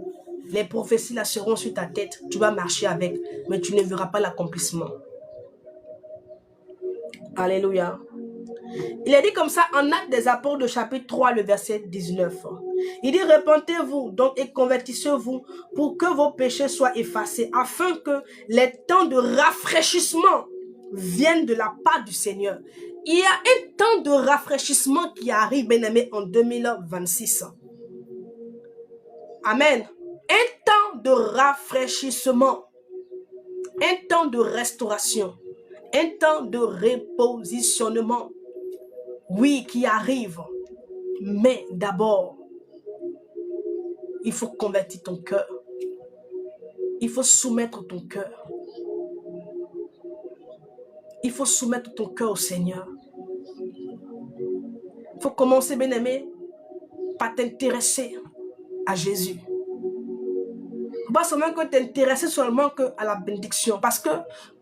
Les prophéties là seront sur ta tête, tu vas marcher avec, mais tu ne verras pas l'accomplissement. Alléluia. Il est dit comme ça en Actes des Apôtres, le chapitre 3, le verset 19. Il dit, repentez-vous donc et convertissez-vous pour que vos péchés soient effacés, afin que les temps de rafraîchissement viennent de la part du Seigneur. Il y a un temps de rafraîchissement qui arrive, bien-aimé, en 2026. Amen. Un temps de rafraîchissement, un temps de restauration, un temps de repositionnement. Oui, qui arrive. Mais d'abord, il faut convertir ton cœur. Il faut soumettre ton cœur. Il faut soumettre ton cœur au Seigneur. faut commencer, bien-aimé, par t'intéresser à Jésus. Pas seulement que t'intéresser seulement que à la bénédiction. Parce que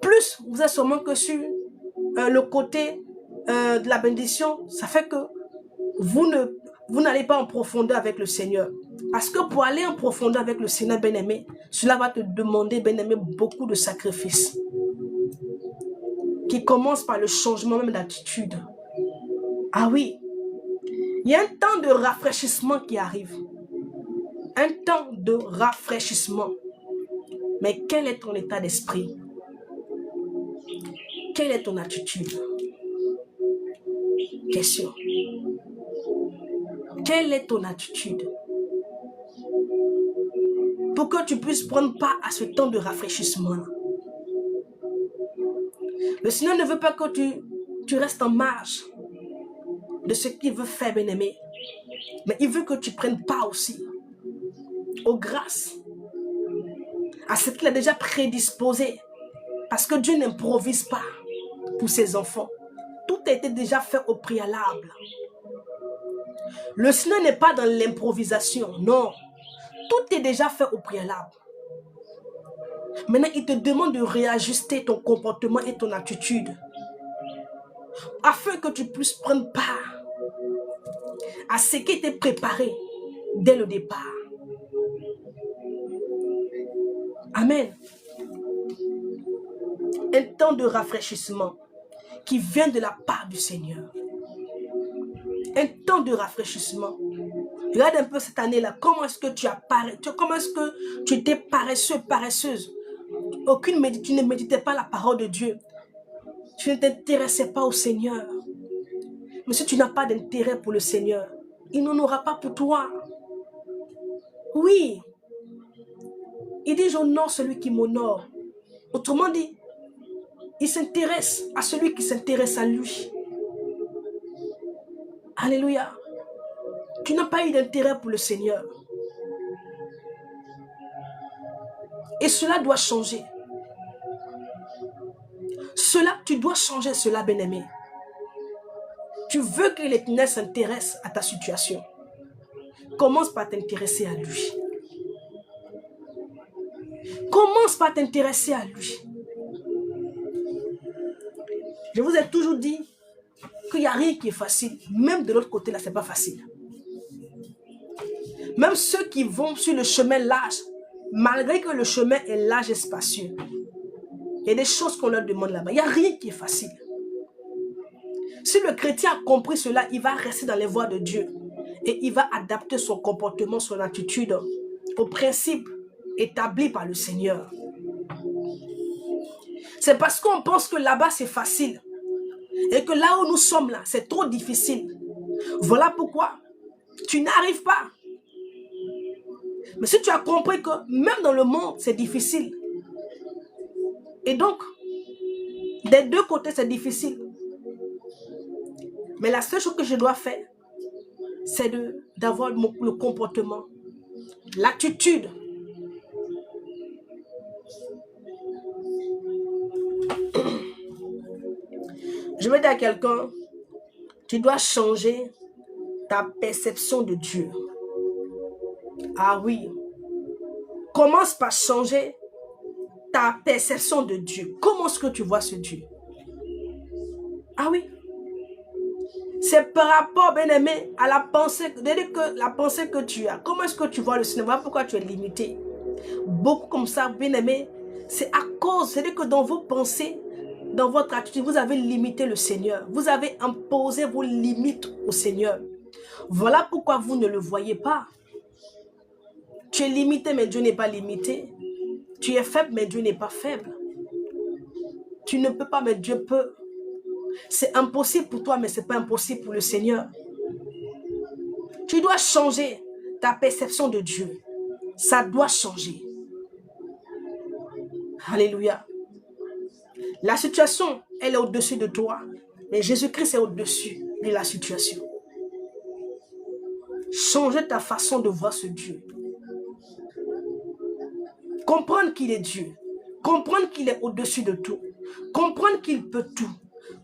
plus vous êtes seulement que sur le côté de la bénédiction, ça fait que vous n'allez pas en profondeur avec le Seigneur. Parce que pour aller en profondeur avec le Seigneur, bien-aimé, cela va te demander, bien-aimé, beaucoup de sacrifices. Qui commence par le changement même d'attitude. Ah oui, il y a un temps de rafraîchissement qui arrive. Un temps de rafraîchissement. Mais quel est ton état d'esprit? Quelle est ton attitude? Question. Quelle est ton attitude? Pour que tu puisses prendre part à ce temps de rafraîchissement. Le Seigneur ne veut pas que tu restes en marge de ce qu'il veut faire, bien-aimé. Mais il veut que tu prennes part aussi aux grâces, à ce qu'il a déjà prédisposé. Parce que Dieu n'improvise pas pour ses enfants. Tout a été déjà fait au préalable. Le Seigneur n'est pas dans l'improvisation, non. Tout est déjà fait au préalable. Maintenant, il te demande de réajuster ton comportement et ton attitude afin que tu puisses prendre part à ce qui était préparé dès le départ. Amen. Un temps de rafraîchissement qui vient de la part du Seigneur. Un temps de rafraîchissement. Regarde un peu cette année-là, comment est-ce que comment est-ce que tu étais paresseux, paresseuse. Tu ne méditais pas la parole de Dieu. Tu ne t'intéressais pas au Seigneur. Mais si tu n'as pas d'intérêt pour le Seigneur, il n'en aura pas pour toi. Oui. Il dit, j'honore celui qui m'honore. Autrement dit, il s'intéresse à celui qui s'intéresse à lui. Alléluia. Tu n'as pas eu d'intérêt pour le Seigneur. Et cela doit changer. Tu dois changer cela, bien-aimé. Tu veux que l'Éternel s'intéresse à ta situation. Commence par t'intéresser à lui. Commence par t'intéresser à lui. Je vous ai toujours dit qu'il n'y a rien qui est facile. Même de l'autre côté, là, ce n'est pas facile. Même ceux qui vont sur le chemin large, malgré que le chemin est large et spacieux, il y a des choses qu'on leur demande là-bas. Il n'y a rien qui est facile. Si le chrétien a compris cela, il va rester dans les voies de Dieu. Et il va adapter son comportement, son attitude aux principes établis par le Seigneur. C'est parce qu'on pense que là-bas c'est facile. Et que là où nous sommes là, c'est trop difficile. Voilà pourquoi tu n'arrives pas. Mais si tu as compris que même dans le monde, c'est difficile. Et donc, des deux côtés, c'est difficile. Mais la seule chose que je dois faire, c'est d'avoir le comportement, l'attitude. Je vais dire à quelqu'un, tu dois changer ta perception de Dieu. Ah oui. Commence par changer ta perception de Dieu. Comment est-ce que tu vois ce Dieu? Ah oui. C'est par rapport, bien-aimé, à la pensée, la pensée que tu as. Comment est-ce que tu vois le Seigneur? Voilà pourquoi tu es limité. Beaucoup comme ça, bien-aimé, c'est à cause, c'est-à-dire que dans vos pensées, dans votre attitude, vous avez limité le Seigneur. Vous avez imposé vos limites au Seigneur. Voilà pourquoi vous ne le voyez pas. Tu es limité, mais Dieu n'est pas limité. Tu es faible, mais Dieu n'est pas faible. Tu ne peux pas, mais Dieu peut. C'est impossible pour toi, mais ce n'est pas impossible pour le Seigneur. Tu dois changer ta perception de Dieu. Ça doit changer. Alléluia. La situation, elle est au-dessus de toi. Mais Jésus-Christ est au-dessus de la situation. Changer ta façon de voir ce Dieu. Comprendre qu'il est Dieu. Comprendre qu'il est au-dessus de tout. Comprendre qu'il peut tout.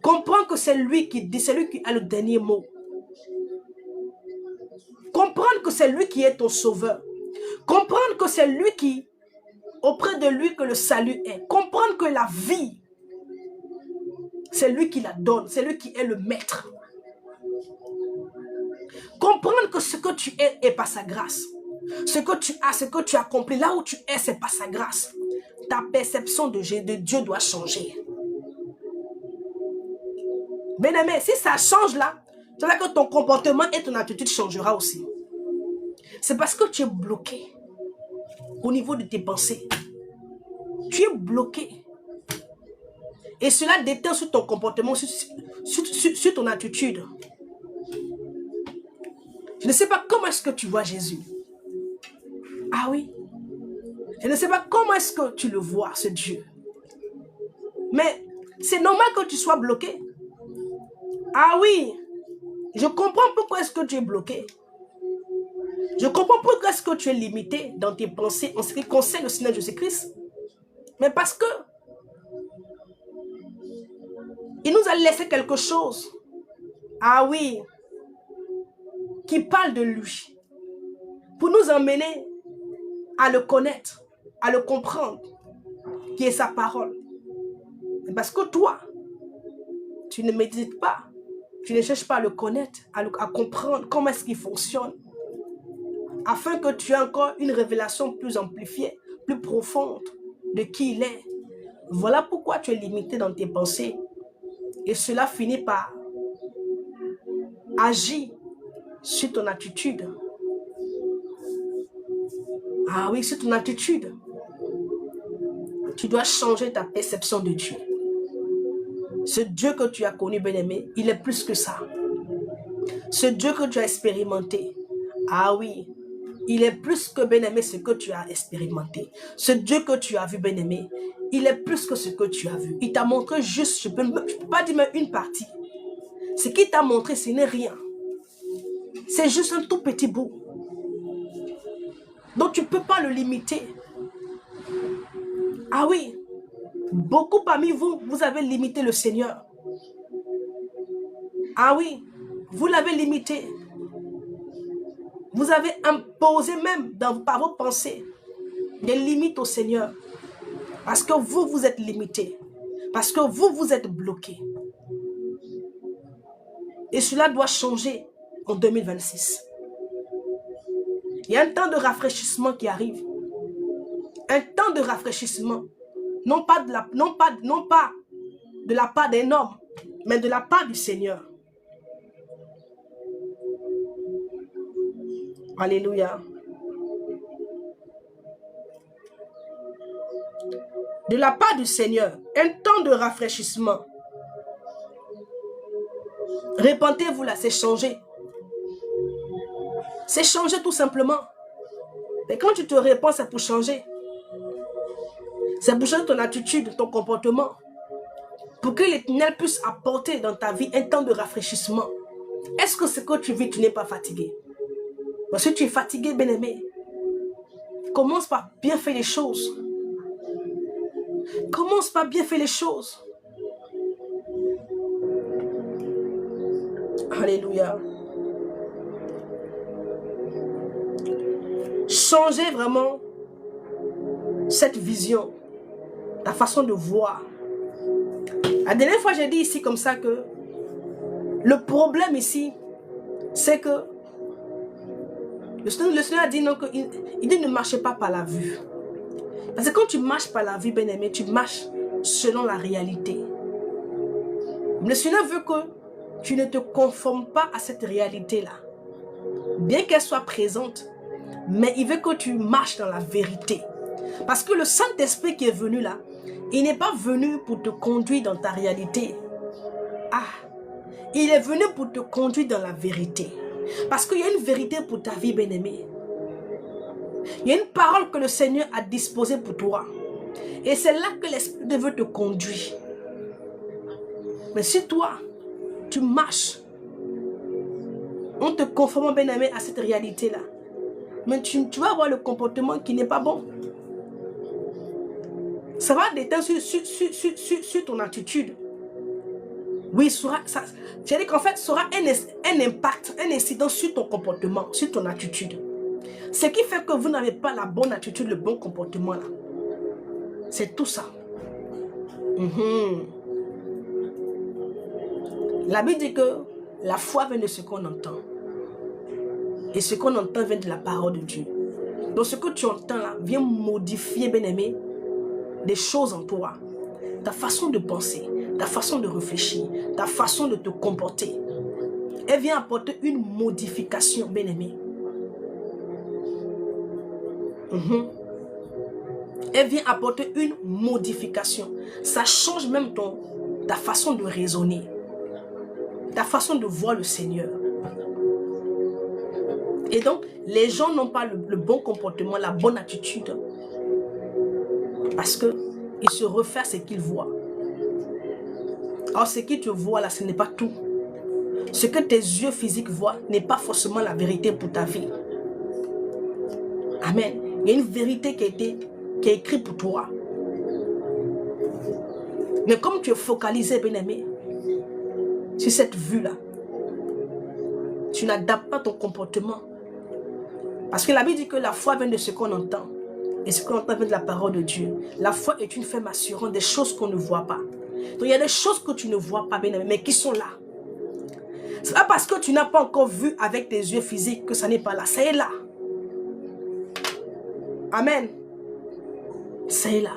Comprendre que c'est lui qui dit, c'est lui qui a le dernier mot. que c'est lui qui est ton sauveur. Comprendre que c'est lui qui, auprès de lui que le salut est. Comprendre que la vie, c'est lui qui la donne. C'est lui qui est le maître. Comprendre que ce que tu es est par sa grâce. Ce que tu as, ce que tu as accompli, là où tu es, c'est par sa grâce. Ta perception de Dieu doit changer. Bien-aimé, si ça change là, c'est là que ton comportement et ton attitude changera aussi. C'est parce que tu es bloqué au niveau de tes pensées. Tu es bloqué. Et cela déteint sur ton comportement, sur ton attitude. Je ne sais pas comment est-ce que tu vois Jésus. Ah oui. Je ne sais pas comment est-ce que tu le vois, ce Dieu. Mais c'est normal que tu sois bloqué. Ah oui. Je comprends pourquoi est-ce que tu es bloqué. Je comprends pourquoi est-ce que tu es limité dans tes pensées en ce qui concerne le Seigneur Jésus-Christ. Mais parce que il nous a laissé quelque chose. Ah oui. Qui parle de lui. Pour nous emmener à le connaître, à le comprendre, qui est sa parole. Parce que toi, tu ne médites pas, tu ne cherches pas à le connaître, à comprendre comment est-ce qu'il fonctionne, afin que tu aies encore une révélation plus amplifiée, plus profonde de qui il est. Voilà pourquoi tu es limité dans tes pensées. Et cela finit par agir sur ton attitude. Ah oui, sur ton attitude. Tu dois changer ta perception de Dieu. Ce Dieu que tu as connu, bien-aimé, il est plus que ça. Ce Dieu que tu as expérimenté, ah oui, il est plus que, bien-aimé, ce que tu as expérimenté. Ce Dieu que tu as vu, bien-aimé, il est plus que ce que tu as vu. Il t'a montré juste, je ne peux pas dire même une partie. Ce qu'il t'a montré, ce n'est rien. C'est juste un tout petit bout. Donc tu ne peux pas le limiter. Ah oui, beaucoup parmi vous, vous avez limité le Seigneur. Ah oui, vous l'avez limité. Vous avez imposé même par vos pensées des limites au Seigneur. Parce que vous, vous êtes limité. Parce que vous, vous êtes bloqué. Et cela doit changer en 2026. Il y a un temps de rafraîchissement qui arrive. Un temps de rafraîchissement. Non pas de la part d'un homme, mais de la part du Seigneur. Alléluia. De la part du Seigneur, un temps de rafraîchissement. Répentez-vous là, c'est changer. C'est changer tout simplement. Mais quand tu te répands, c'est pour changer. C'est pour changer ton attitude, ton comportement. Pour que l'Éternel puisse apporter dans ta vie un temps de rafraîchissement. Est-ce que ce que tu vis, tu n'es pas fatigué? Parce que tu es fatigué, bien-aimé. Commence par bien faire les choses. Commence par bien faire les choses. Alléluia. Changez vraiment cette vision, la façon de voir. La dernière fois, j'ai dit ici comme ça que le problème ici, c'est que le Seigneur a dit non, il dit ne marchez pas par la vue. Parce que quand tu marches par la vue, bien-aimé, tu marches selon la réalité. Le Seigneur veut que tu ne te conformes pas à cette réalité-là. Bien qu'elle soit présente, mais il veut que tu marches dans la vérité. Parce que le Saint-Esprit qui est venu là, il n'est pas venu pour te conduire dans ta réalité. Ah, il est venu pour te conduire dans la vérité. Parce qu'il y a une vérité pour ta vie, bien-aimée. Il y a une parole que le Seigneur a disposée pour toi. Et c'est là que l'Esprit veut te conduire. Mais si toi, tu marches en te conformant, bien-aimé, à cette réalité-là, mais tu vas avoir le comportement qui n'est pas bon. Ça va déteindre sur ton attitude. Oui, c'est-à-dire qu'en fait, ça aura un impact, un incident sur ton comportement, sur ton attitude. Ce qui fait que vous n'avez pas la bonne attitude, le bon comportement là. C'est tout ça. La Bible dit que la foi vient de ce qu'on entend. Et ce qu'on entend vient de la parole de Dieu. Donc ce que tu entends là vient modifier, bien-aimé, des choses en toi. Ta façon de penser, ta façon de réfléchir, ta façon de te comporter. Elle vient apporter une modification, bien-aimé. Elle vient apporter une modification. Ça change même ta façon de raisonner. Ta façon de voir le Seigneur. Et donc, les gens n'ont pas le bon comportement, la bonne attitude. Parce qu'ils se refaient à ce qu'ils voient. Alors, ce que tu vois là, ce n'est pas tout. Ce que tes yeux physiques voient n'est pas forcément la vérité pour ta vie. Amen. Il y a une vérité qui est écrite pour toi. Mais comme tu es focalisé, bien-aimé, sur cette vue-là, tu n'adaptes pas ton comportement. Parce que la Bible dit que la foi vient de ce qu'on entend. Et ce qu'on entend vient de la parole de Dieu. La foi est une ferme assurance des choses qu'on ne voit pas. Donc il y a des choses que tu ne vois pas, bien-aimé, mais qui sont là. Ce n'est pas parce que tu n'as pas encore vu avec tes yeux physiques que ça n'est pas là. Ça est là. Amen. Ça est là.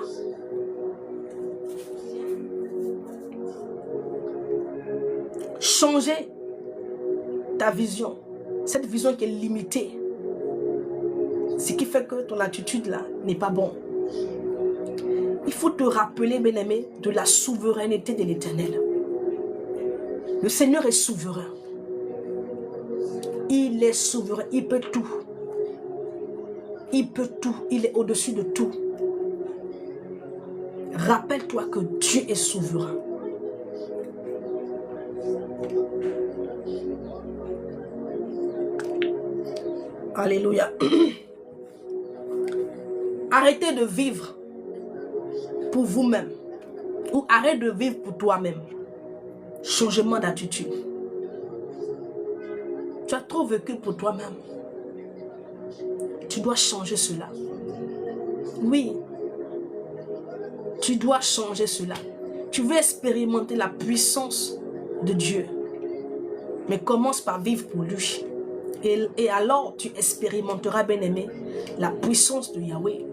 Changer ta vision. Cette vision qui est limitée. Ce qui fait que ton attitude là n'est pas bon. Il faut te rappeler, bien-aimé, de la souveraineté de l'Éternel. Le Seigneur est souverain. Il est souverain. Il peut tout. Il peut tout. Il est au-dessus de tout. Rappelle-toi que Dieu est souverain. Alléluia. Arrêtez de vivre pour vous-même. Ou arrête de vivre pour toi-même. Changement d'attitude. Tu as trop vécu pour toi-même. Tu dois changer cela. Oui. Tu dois changer cela. Tu veux expérimenter la puissance de Dieu. Mais commence par vivre pour lui. Et alors tu expérimenteras, bien-aimé, la puissance de Yahweh.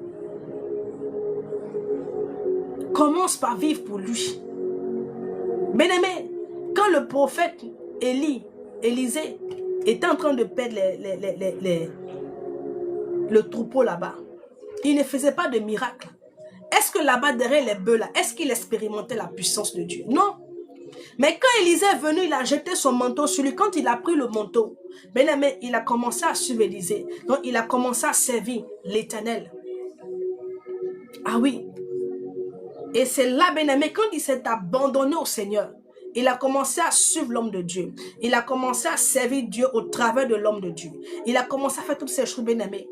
Commence par vivre pour lui. Bien-aimé, quand le prophète Élisée était en train de perdre le troupeau là-bas, il ne faisait pas de miracle. Est-ce que là-bas, derrière les bœufs là, est-ce qu'il expérimentait la puissance de Dieu? Non. Mais quand Élisée est venu, il a jeté son manteau sur lui. Quand il a pris le manteau, bien-aimé, il a commencé à suivre Élisée. Donc, il a commencé à servir l'Éternel. Ah oui. Et c'est là, bien-aimé, quand il s'est abandonné au Seigneur, il a commencé à suivre l'homme de Dieu. Il a commencé à servir Dieu au travers de l'homme de Dieu. Il a commencé à faire toutes ces choses, bien-aimé.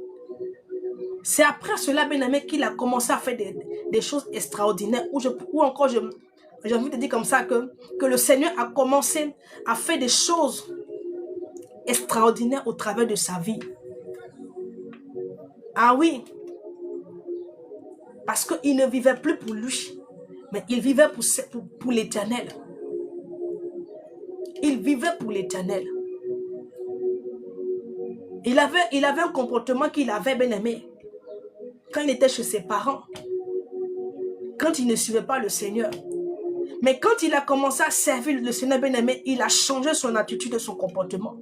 C'est après cela, bien-aimé, qu'il a commencé à faire des choses extraordinaires. Ou encore, j'ai envie de dire comme ça que le Seigneur a commencé à faire des choses extraordinaires au travers de sa vie. Ah oui. Parce qu'il ne vivait plus pour lui, mais il vivait pour l'Éternel. Il vivait pour l'Éternel. Il avait un comportement qu'il avait, bien aimé, quand il était chez ses parents, quand il ne suivait pas le Seigneur. Mais quand il a commencé à servir le Seigneur, bien aimé, il a changé son attitude et son comportement.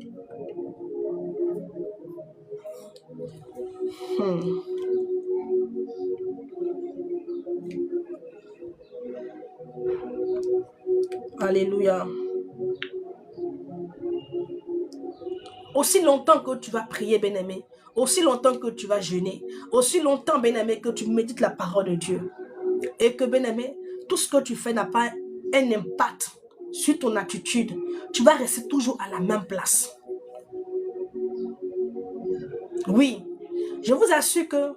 Alléluia. Aussi longtemps que tu vas prier, bien-aimé, aussi longtemps que tu vas jeûner, aussi longtemps, bien-aimé, que tu médites la parole de Dieu, et que, bien-aimé, tout ce que tu fais n'a pas un impact sur ton attitude, tu vas rester toujours à la même place. Oui, je vous assure que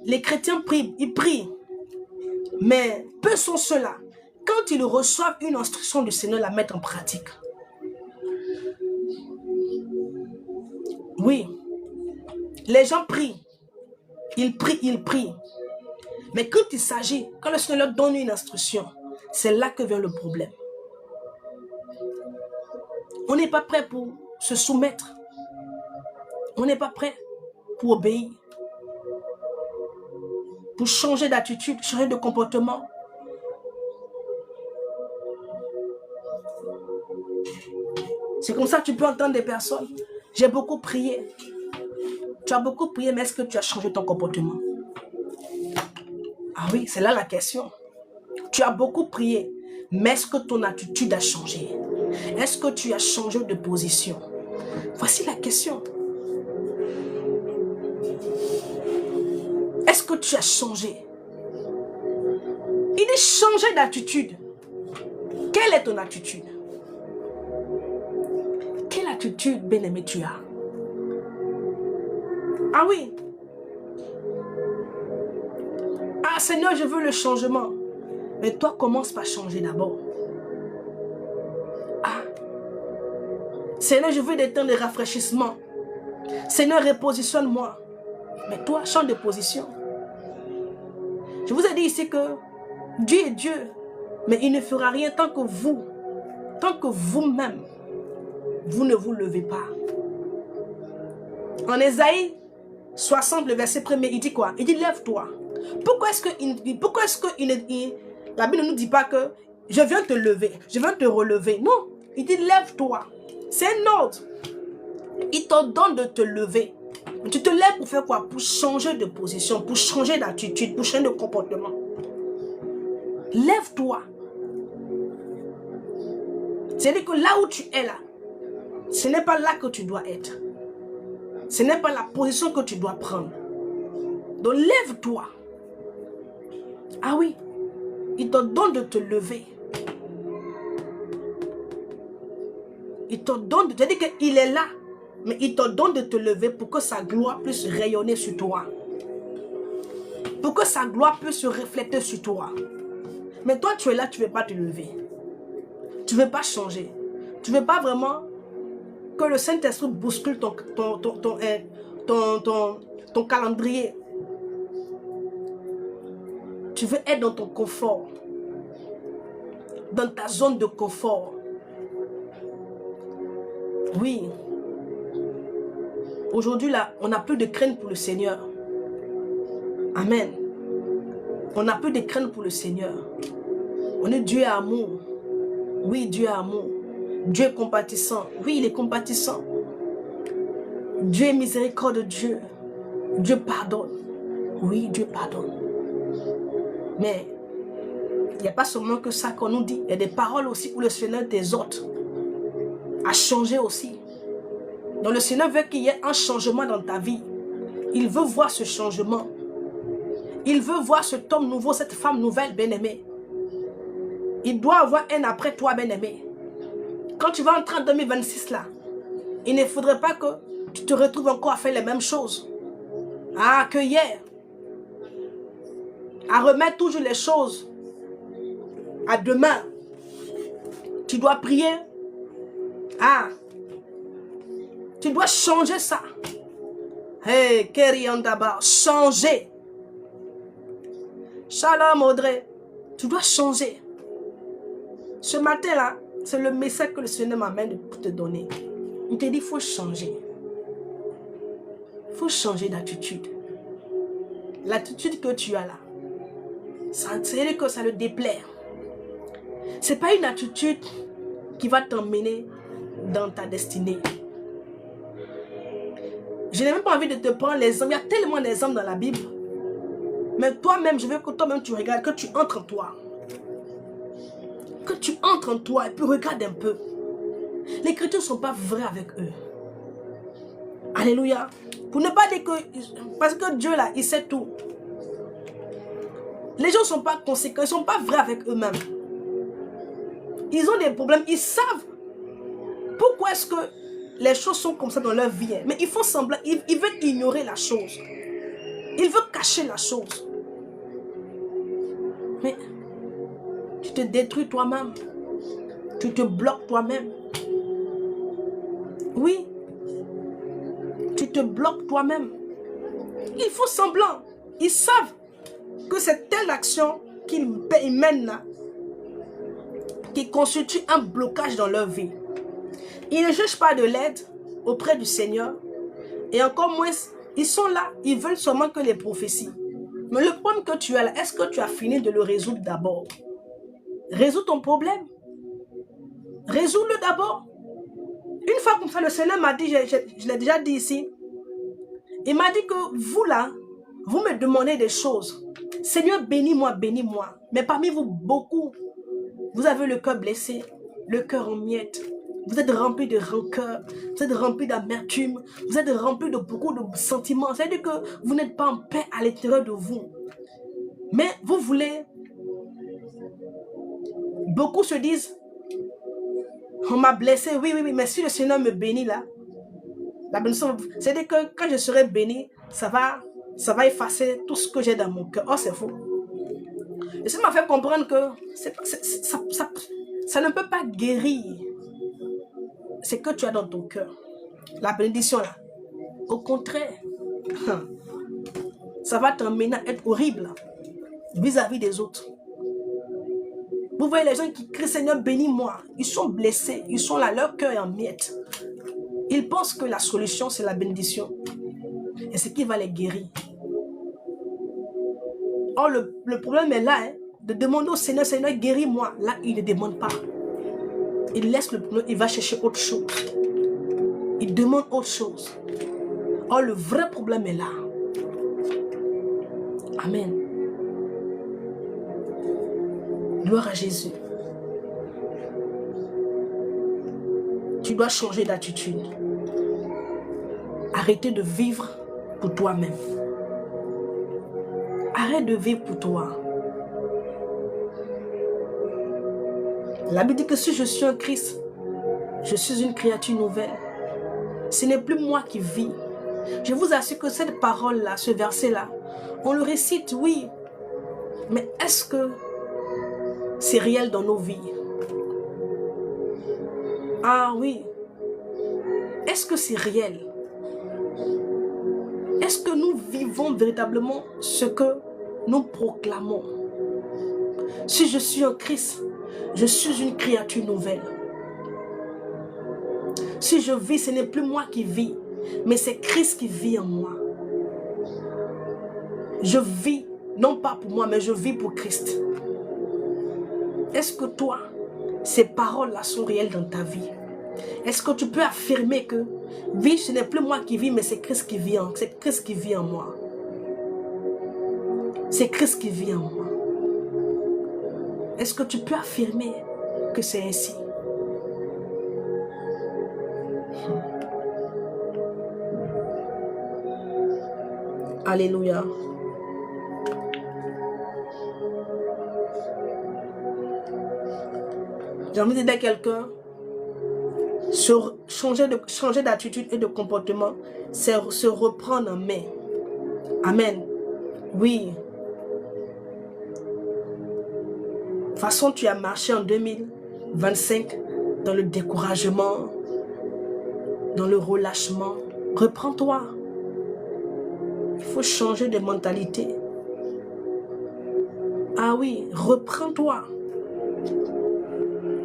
les chrétiens prient, ils prient, mais peu sont ceux-là quand ils reçoivent une instruction du Seigneur, la mettre en pratique. Oui, les gens prient. Ils prient. Mais quand il s'agit, quand le Seigneur leur donne une instruction, c'est là que vient le problème. On n'est pas prêt pour se soumettre. On n'est pas prêt pour obéir. Pour changer d'attitude, changer de comportement. C'est comme ça que tu peux entendre des personnes. J'ai beaucoup prié. Tu as beaucoup prié, mais est-ce que tu as changé ton comportement? Ah oui, c'est là la question. Tu as beaucoup prié, mais est-ce que ton attitude a changé? Est-ce que tu as changé de position? Voici la question. Est-ce que tu as changé? Il dit changer d'attitude. Quelle est ton attitude? Quelle attitude, bien-aimé, tu as? Ah oui. Ah Seigneur, je veux le changement. Mais toi, commence par changer d'abord. Ah. Seigneur, je veux des temps de rafraîchissement. Seigneur, repositionne-moi. Mais toi, change de position. Je vous ai dit ici que Dieu est Dieu. Mais il ne fera rien tant que vous-même, vous ne vous levez pas. En Ésaïe 60, le verset 1er, il dit quoi? Il dit lève-toi. Pourquoi est-ce que la Bible ne nous dit pas que je viens te lever, je viens te relever? Non, il dit lève-toi. C'est un ordre. Il t'ordonne de te lever. Tu te lèves pour faire quoi? Pour changer de position, pour changer d'attitude, pour changer de comportement. Lève-toi. C'est-à-dire que là où tu es là, ce n'est pas là que tu dois être. Ce n'est pas la position que tu dois prendre. Donc lève-toi. Ah oui, il te donne de te lever. Il te donne, c'est-à-dire qu'il est là, mais il te donne de te lever pour que sa gloire puisse rayonner sur toi. Pour que sa gloire puisse se refléter sur toi. Mais toi, tu es là, tu ne veux pas te lever. Tu ne veux pas changer. Tu ne veux pas vraiment que le Saint-Esprit bouscule ton calendrier. Tu veux être dans ton confort. Dans ta zone de confort. Oui. Aujourd'hui, là, on n'a plus de crainte pour le Seigneur. Amen. On n'a plus de crainte pour le Seigneur. On est Dieu est amour. Oui, Dieu est amour. Dieu est compatissant. Oui, il est compatissant. Dieu est miséricorde de Dieu. Dieu pardonne. Oui, Dieu pardonne. Mais il n'y a pas seulement que ça qu'on nous dit. Il y a des paroles aussi où le Seigneur t'exhorte à changer aussi. Donc le Seigneur veut qu'il y ait un changement dans ta vie. Il veut voir ce changement. Il veut voir cet homme nouveau, cette femme nouvelle, bien-aimée. Il doit avoir un après toi, bien-aimé. Quand tu vas entrer en 2026 là, il ne faudrait pas que tu te retrouves encore à faire les mêmes choses. Ah, que hier. À remettre toujours les choses à demain. Tu dois prier. Ah. Tu dois changer ça. Hey, Keriandaba, changer. Shalom Audrey. Tu dois changer. Ce matin-là, c'est le message que le Seigneur m'amène pour te donner. Il te dit, il faut changer. Il faut changer d'attitude. L'attitude que tu as là, c'est que ça le déplaire. Ce n'est pas une attitude qui va t'emmener dans ta destinée. Je n'ai même pas envie de te prendre l'exemple. Il y a tellement d'exemples dans la Bible. Mais toi-même, je veux que toi-même tu regardes, que tu entres en toi. Que tu entres en toi et puis regarde un peu. Les chrétiens ne sont pas vrais avec eux. Alléluia. Pour ne pas dire que... Parce que Dieu là, il sait tout. Les gens ne sont pas conséquents, ils ne sont pas vrais avec eux-mêmes. Ils ont des problèmes, ils savent pourquoi est-ce que les choses sont comme ça dans leur vie. Mais ils font semblant, ils veulent ignorer la chose. Ils veulent cacher la chose. Mais Tu te détruis toi-même. Tu te bloques toi-même. Oui. Tu te bloques toi-même. Ils font semblant. Ils savent que c'est telle action qu'ils mènent là qui constitue un blocage dans leur vie. Ils ne cherchent pas de l'aide auprès du Seigneur. Et encore moins, ils sont là, ils veulent seulement que les prophéties. Mais le problème que tu as là, est-ce que tu as fini de le résoudre d'abord? Résous ton problème. Résous-le d'abord. Une fois comme ça, le Seigneur m'a dit, je l'ai déjà dit ici, il m'a dit que vous là, vous me demandez des choses. Seigneur, bénis-moi, bénis-moi. Mais parmi vous, beaucoup, vous avez le cœur blessé, le cœur en miettes. Vous êtes remplis de rancœur, vous êtes remplis d'amertume, vous êtes remplis de beaucoup de sentiments. C'est-à-dire que vous n'êtes pas en paix à l'intérieur de vous. Mais vous voulez... Beaucoup se disent, on m'a blessé, oui, mais si le Seigneur me bénit là, la bénédiction, c'est-à-dire que quand je serai béni, ça va effacer tout ce que j'ai dans mon cœur. Oh, c'est faux. Et ça m'a fait comprendre que ça ne peut pas guérir ce que tu as dans ton cœur. La bénédiction là. Au contraire, ça va t'emmener à être horrible vis-à-vis des autres. Vous voyez les gens qui crient Seigneur bénis-moi. Ils sont blessés, ils sont là, leur cœur est en miettes. Ils pensent que la solution c'est la bénédiction. Et c'est qui va les guérir. Or le problème est là, hein, de demander au Seigneur, Seigneur guéris-moi. Là il ne demande pas. Il laisse le problème, il va chercher autre chose. Il demande autre chose. Or le vrai problème est là. Amen. Gloire à Jésus. Tu dois changer d'attitude. Arrêtez de vivre pour toi-même. Arrête de vivre pour toi. La Bible dit que si je suis en Christ, je suis une créature nouvelle. Ce n'est plus moi qui vis. Je vous assure que cette parole-là, ce verset-là, on le récite, oui. Mais est-ce que c'est réel dans nos vies? Ah oui. Est-ce que c'est réel? Est-ce que nous vivons véritablement ce que nous proclamons? Si je suis en Christ, je suis une créature nouvelle. Si je vis, ce n'est plus moi qui vis, mais c'est Christ qui vit en moi. Je vis, non pas pour moi, mais je vis pour Christ. Est-ce que toi, ces paroles-là sont réelles dans ta vie? Est-ce que tu peux affirmer que oui, ce n'est plus moi qui vis, mais c'est Christ qui vit en moi. C'est Christ qui vit en moi. Est-ce que tu peux affirmer que c'est ainsi? Alléluia. J'ai envie de dire à quelqu'un, changer d'attitude et de comportement, c'est se reprendre en main. Amen. Oui. De toute façon, tu as marché en 2025 dans le découragement, dans le relâchement. Reprends-toi. Il faut changer de mentalité. Ah oui, reprends-toi.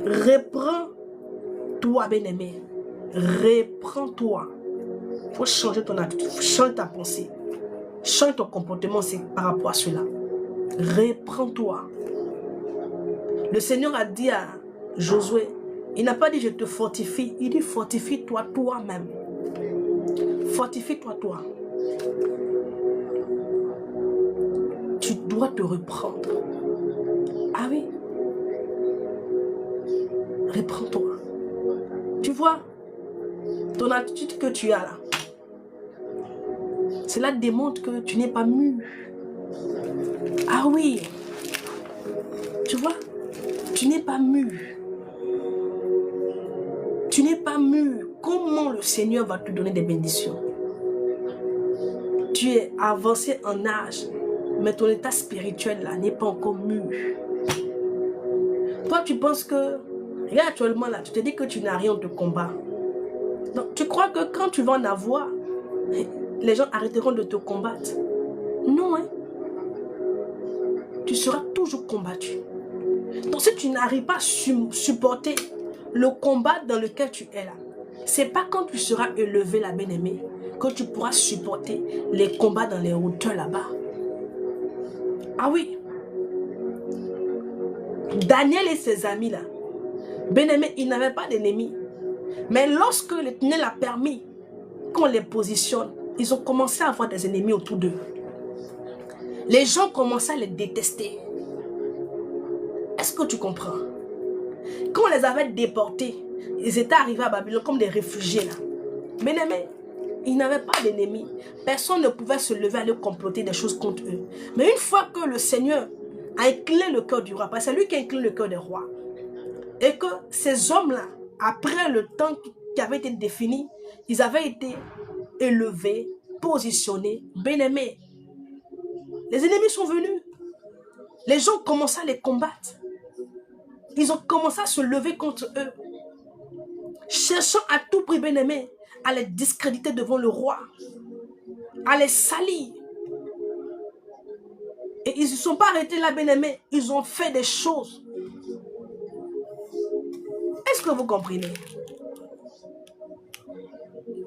Reprends-toi, bien-aimé. Reprends-toi. Il faut changer ton attitude, il faut changer ta pensée. Change ton comportement, c'est par rapport à cela. Reprends-toi. Le Seigneur a dit à Josué, il n'a pas dit je te fortifie, il dit fortifie-toi toi-même. Fortifie-toi toi. Tu dois te reprendre. Ah oui. Reprends-toi. Tu vois, ton attitude que tu as là, cela démontre que tu n'es pas mûr. Ah oui. Tu vois, tu n'es pas mûr. Tu n'es pas mûr. Comment le Seigneur va te donner des bénédictions? Tu es avancé en âge, mais ton état spirituel là n'est pas encore mûr. Toi, tu penses que, regarde actuellement là, tu te dis que tu n'as rien de combat. Donc, tu crois que quand tu vas en avoir, les gens arrêteront de te combattre? Non, hein. Tu seras toujours combattu. Donc, si tu n'arrives pas à supporter le combat dans lequel tu es là, c'est pas quand tu seras élevé, la bien-aimée, que tu pourras supporter les combats dans les hauteurs là-bas. Ah oui. Daniel et ses amis là, bien-aimés, ils n'avaient pas d'ennemis. Mais lorsque l'Éternel a permis qu'on les positionne, ils ont commencé à avoir des ennemis autour d'eux. Les gens commençaient à les détester. Est-ce que tu comprends? Quand on les avait déportés, ils étaient arrivés à Babylone comme des réfugiés là. Bien-aimés, ils n'avaient pas d'ennemis. Personne ne pouvait se lever à aller comploter des choses contre eux. Mais une fois que le Seigneur a incliné le cœur du roi, parce que c'est lui qui a incliné le cœur des rois, et que ces hommes-là, après le temps qui avait été défini, ils avaient été élevés, positionnés, bien-aimés. Les ennemis sont venus. Les gens commençaient à les combattre. Ils ont commencé à se lever contre eux, cherchant à tout prix, bien-aimés, à les discréditer devant le roi, à les salir. Et ils ne se sont pas arrêtés là, bien-aimés. Ils ont fait des choses. Est-ce que vous comprenez?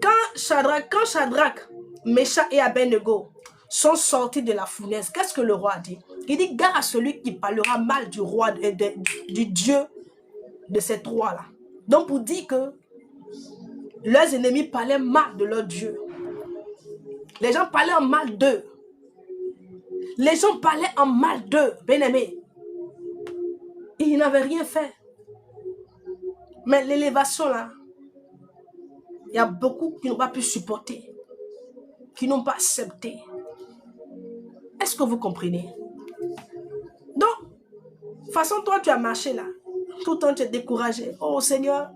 Quand Shadrach, Meshach et Abednego sont sortis de la fournaise, qu'est-ce que le roi a dit? Il dit, garde à celui qui parlera mal du roi, du Dieu de ces trois-là. Donc pour dire que leurs ennemis parlaient mal de leur Dieu. Les gens parlaient en mal d'eux. Les gens parlaient en mal d'eux, bien-aimés. Ils n'avaient rien fait. Mais l'élévation là, il y a beaucoup qui n'ont pas pu supporter, qui n'ont pas accepté. Est-ce que vous comprenez? Donc, de toute façon, toi, tu as marché là. Tout le temps, tu es découragé. Oh Seigneur,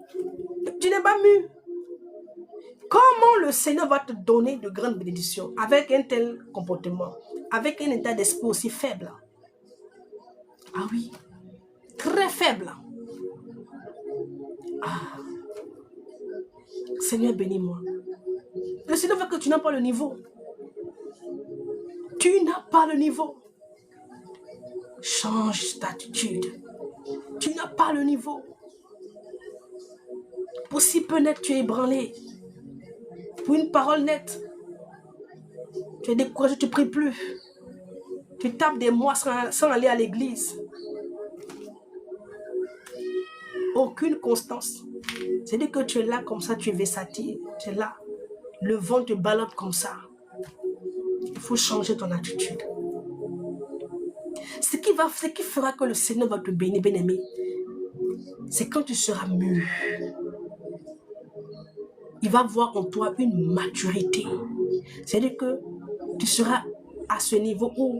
tu n'es pas mu. Comment le Seigneur va te donner de grandes bénédictions avec un tel comportement, avec un état d'esprit aussi faible? Ah oui, très faible. Ah, Seigneur, bénis-moi. Le Seigneur veut que tu n'as pas le niveau. Tu n'as pas le niveau. Change d'attitude. Tu n'as pas le niveau. Pour si peu net, tu es ébranlé. Pour une parole nette, tu es découragé, tu ne pries plus. Tu tapes des mois sans aller à l'église. Aucune constance. C'est-à-dire que tu es là comme ça, tu es versatile. Tu es là. Le vent te balade comme ça. Il faut changer ton attitude. Ce qui fera que le Seigneur va te bénir, bien-aimé, c'est quand tu seras mûr. Il va voir en toi une maturité. C'est-à-dire que tu seras à ce niveau où,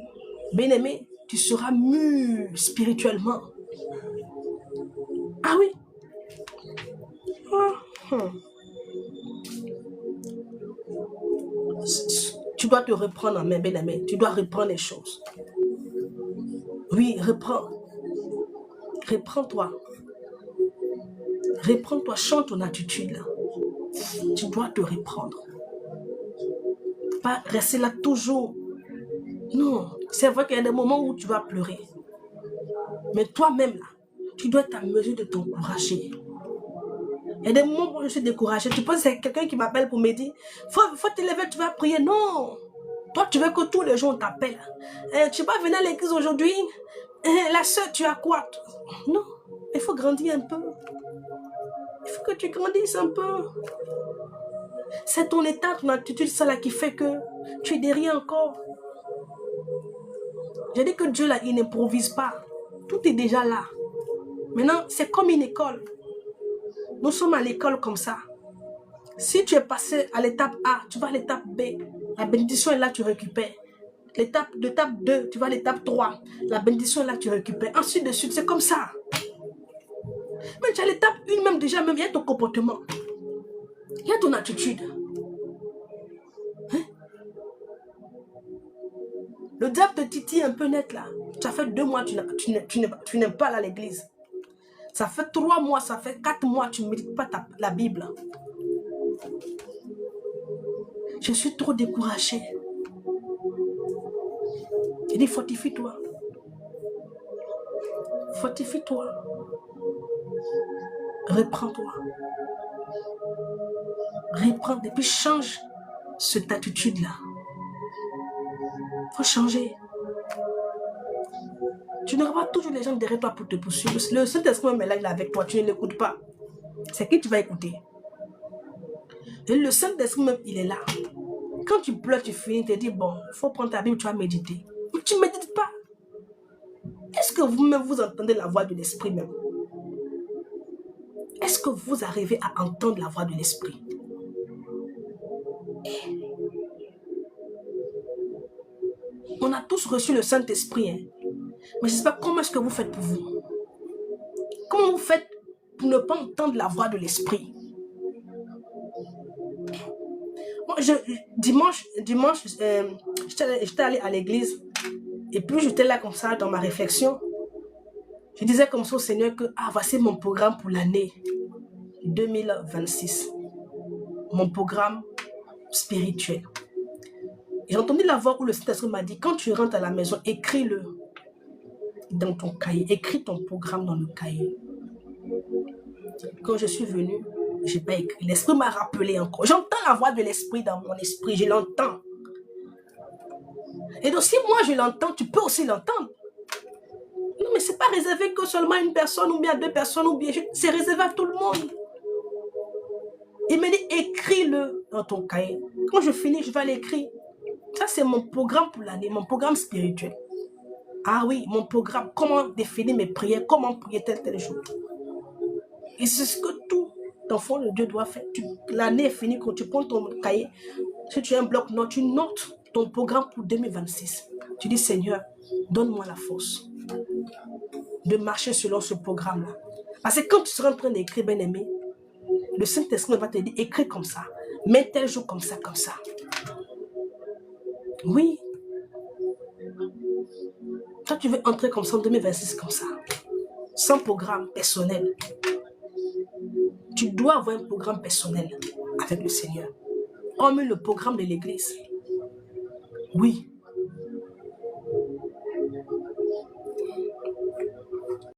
bien-aimé, tu seras mûr spirituellement. Ah oui. Tu dois te reprendre en main, bien-aimé. Tu dois reprendre les choses. Oui, reprends. Reprends-toi. Reprends-toi, change ton attitude. Tu dois te reprendre. Pas rester là toujours. Non, c'est vrai qu'il y a des moments où tu vas pleurer. Mais toi-même, là, tu dois être en mesure de t'encourager. Il y a des moments où je suis découragée. Tu penses que c'est quelqu'un qui m'appelle pour me dire, faut te lever, tu vas prier. Non. Toi, tu veux que tous les jours on t'appelle. Tu vas venir à l'église aujourd'hui. La soeur, tu as quoi? Non, il faut grandir un peu. Il faut que tu grandisses un peu. C'est ton état, ton attitude, ça là qui fait que tu es derrière encore. J'ai dit que Dieu là, il n'improvise pas. Tout est déjà là. Maintenant, c'est comme une école. Nous sommes à l'école comme ça. Si tu es passé à l'étape A, tu vas à l'étape B. La bénédiction est là, tu récupères. L'étape 2, tu vas à l'étape 3. La bénédiction est là, tu récupères. Ensuite de suite, c'est comme ça. Mais tu as l'étape 1 même déjà, même il y a ton comportement. Il y a ton attitude. Hein? Le diable te titille un peu net là. Tu as fait 2 mois, tu n'aimes pas aller à l'église. Ça fait 3 mois, ça fait 4 mois, tu ne médites pas la Bible. Je suis trop découragée. Il dit, fortifie-toi. Fortifie-toi. Reprends-toi. Reprends et puis change cette attitude-là. Il faut changer. Tu n'auras pas toujours les gens derrière toi pour te poursuivre. Le Saint-Esprit même là, il est avec toi, tu ne l'écoutes pas. C'est qui tu vas écouter? Et le Saint-Esprit même, il est là. Quand tu pleures, tu finis, tu te dis, bon, il faut prendre ta Bible, tu vas méditer. Mais tu ne médites pas. Est-ce que vous-même, vous entendez la voix de l'Esprit même? Est-ce que vous arrivez à entendre la voix de l'Esprit? On a tous reçu le Saint-Esprit, hein? Mais je ne sais pas comment est-ce que vous faites pour vous. Comment vous faites pour ne pas entendre la voix de l'Esprit? Moi, dimanche, j'étais allé à l'église et puis j'étais là comme ça dans ma réflexion. Je disais comme ça au Seigneur que voici mon programme pour l'année 2026. Mon programme spirituel. J'ai entendu la voix où le Saint-Esprit m'a dit, quand tu rentres à la maison, écris-le dans ton cahier. Écris ton programme dans le cahier. Quand je suis venue, je n'ai pas écrit. L'Esprit m'a rappelé encore. J'entends la voix de l'Esprit dans mon esprit. Je l'entends. Et donc, si moi je l'entends, tu peux aussi l'entendre. Non, mais ce n'est pas réservé que seulement à une personne ou bien à 2 personnes. Ou bien c'est réservé à tout le monde. Il m'a dit, écris-le dans ton cahier. Quand je finis, je vais l'écrire. Ça, c'est mon programme pour l'année, mon programme spirituel. Ah oui, mon programme, comment définir mes prières, comment prier tel jour. Et c'est ce que tout enfant de Dieu doit faire. L'année est finie, quand tu prends ton cahier, si tu as un bloc-notes, tu notes ton programme pour 2026. Tu dis, Seigneur, donne-moi la force de marcher selon ce programme-là. Parce que quand tu seras en train d'écrire, bien-aimé, le Saint-Esprit va te dire, écris comme ça, mets tel jour comme ça, comme ça. Oui. Toi, tu veux entrer comme ça en 2026, comme ça, sans programme personnel. Tu dois avoir un programme personnel avec le Seigneur. Comme le programme de l'église. Oui.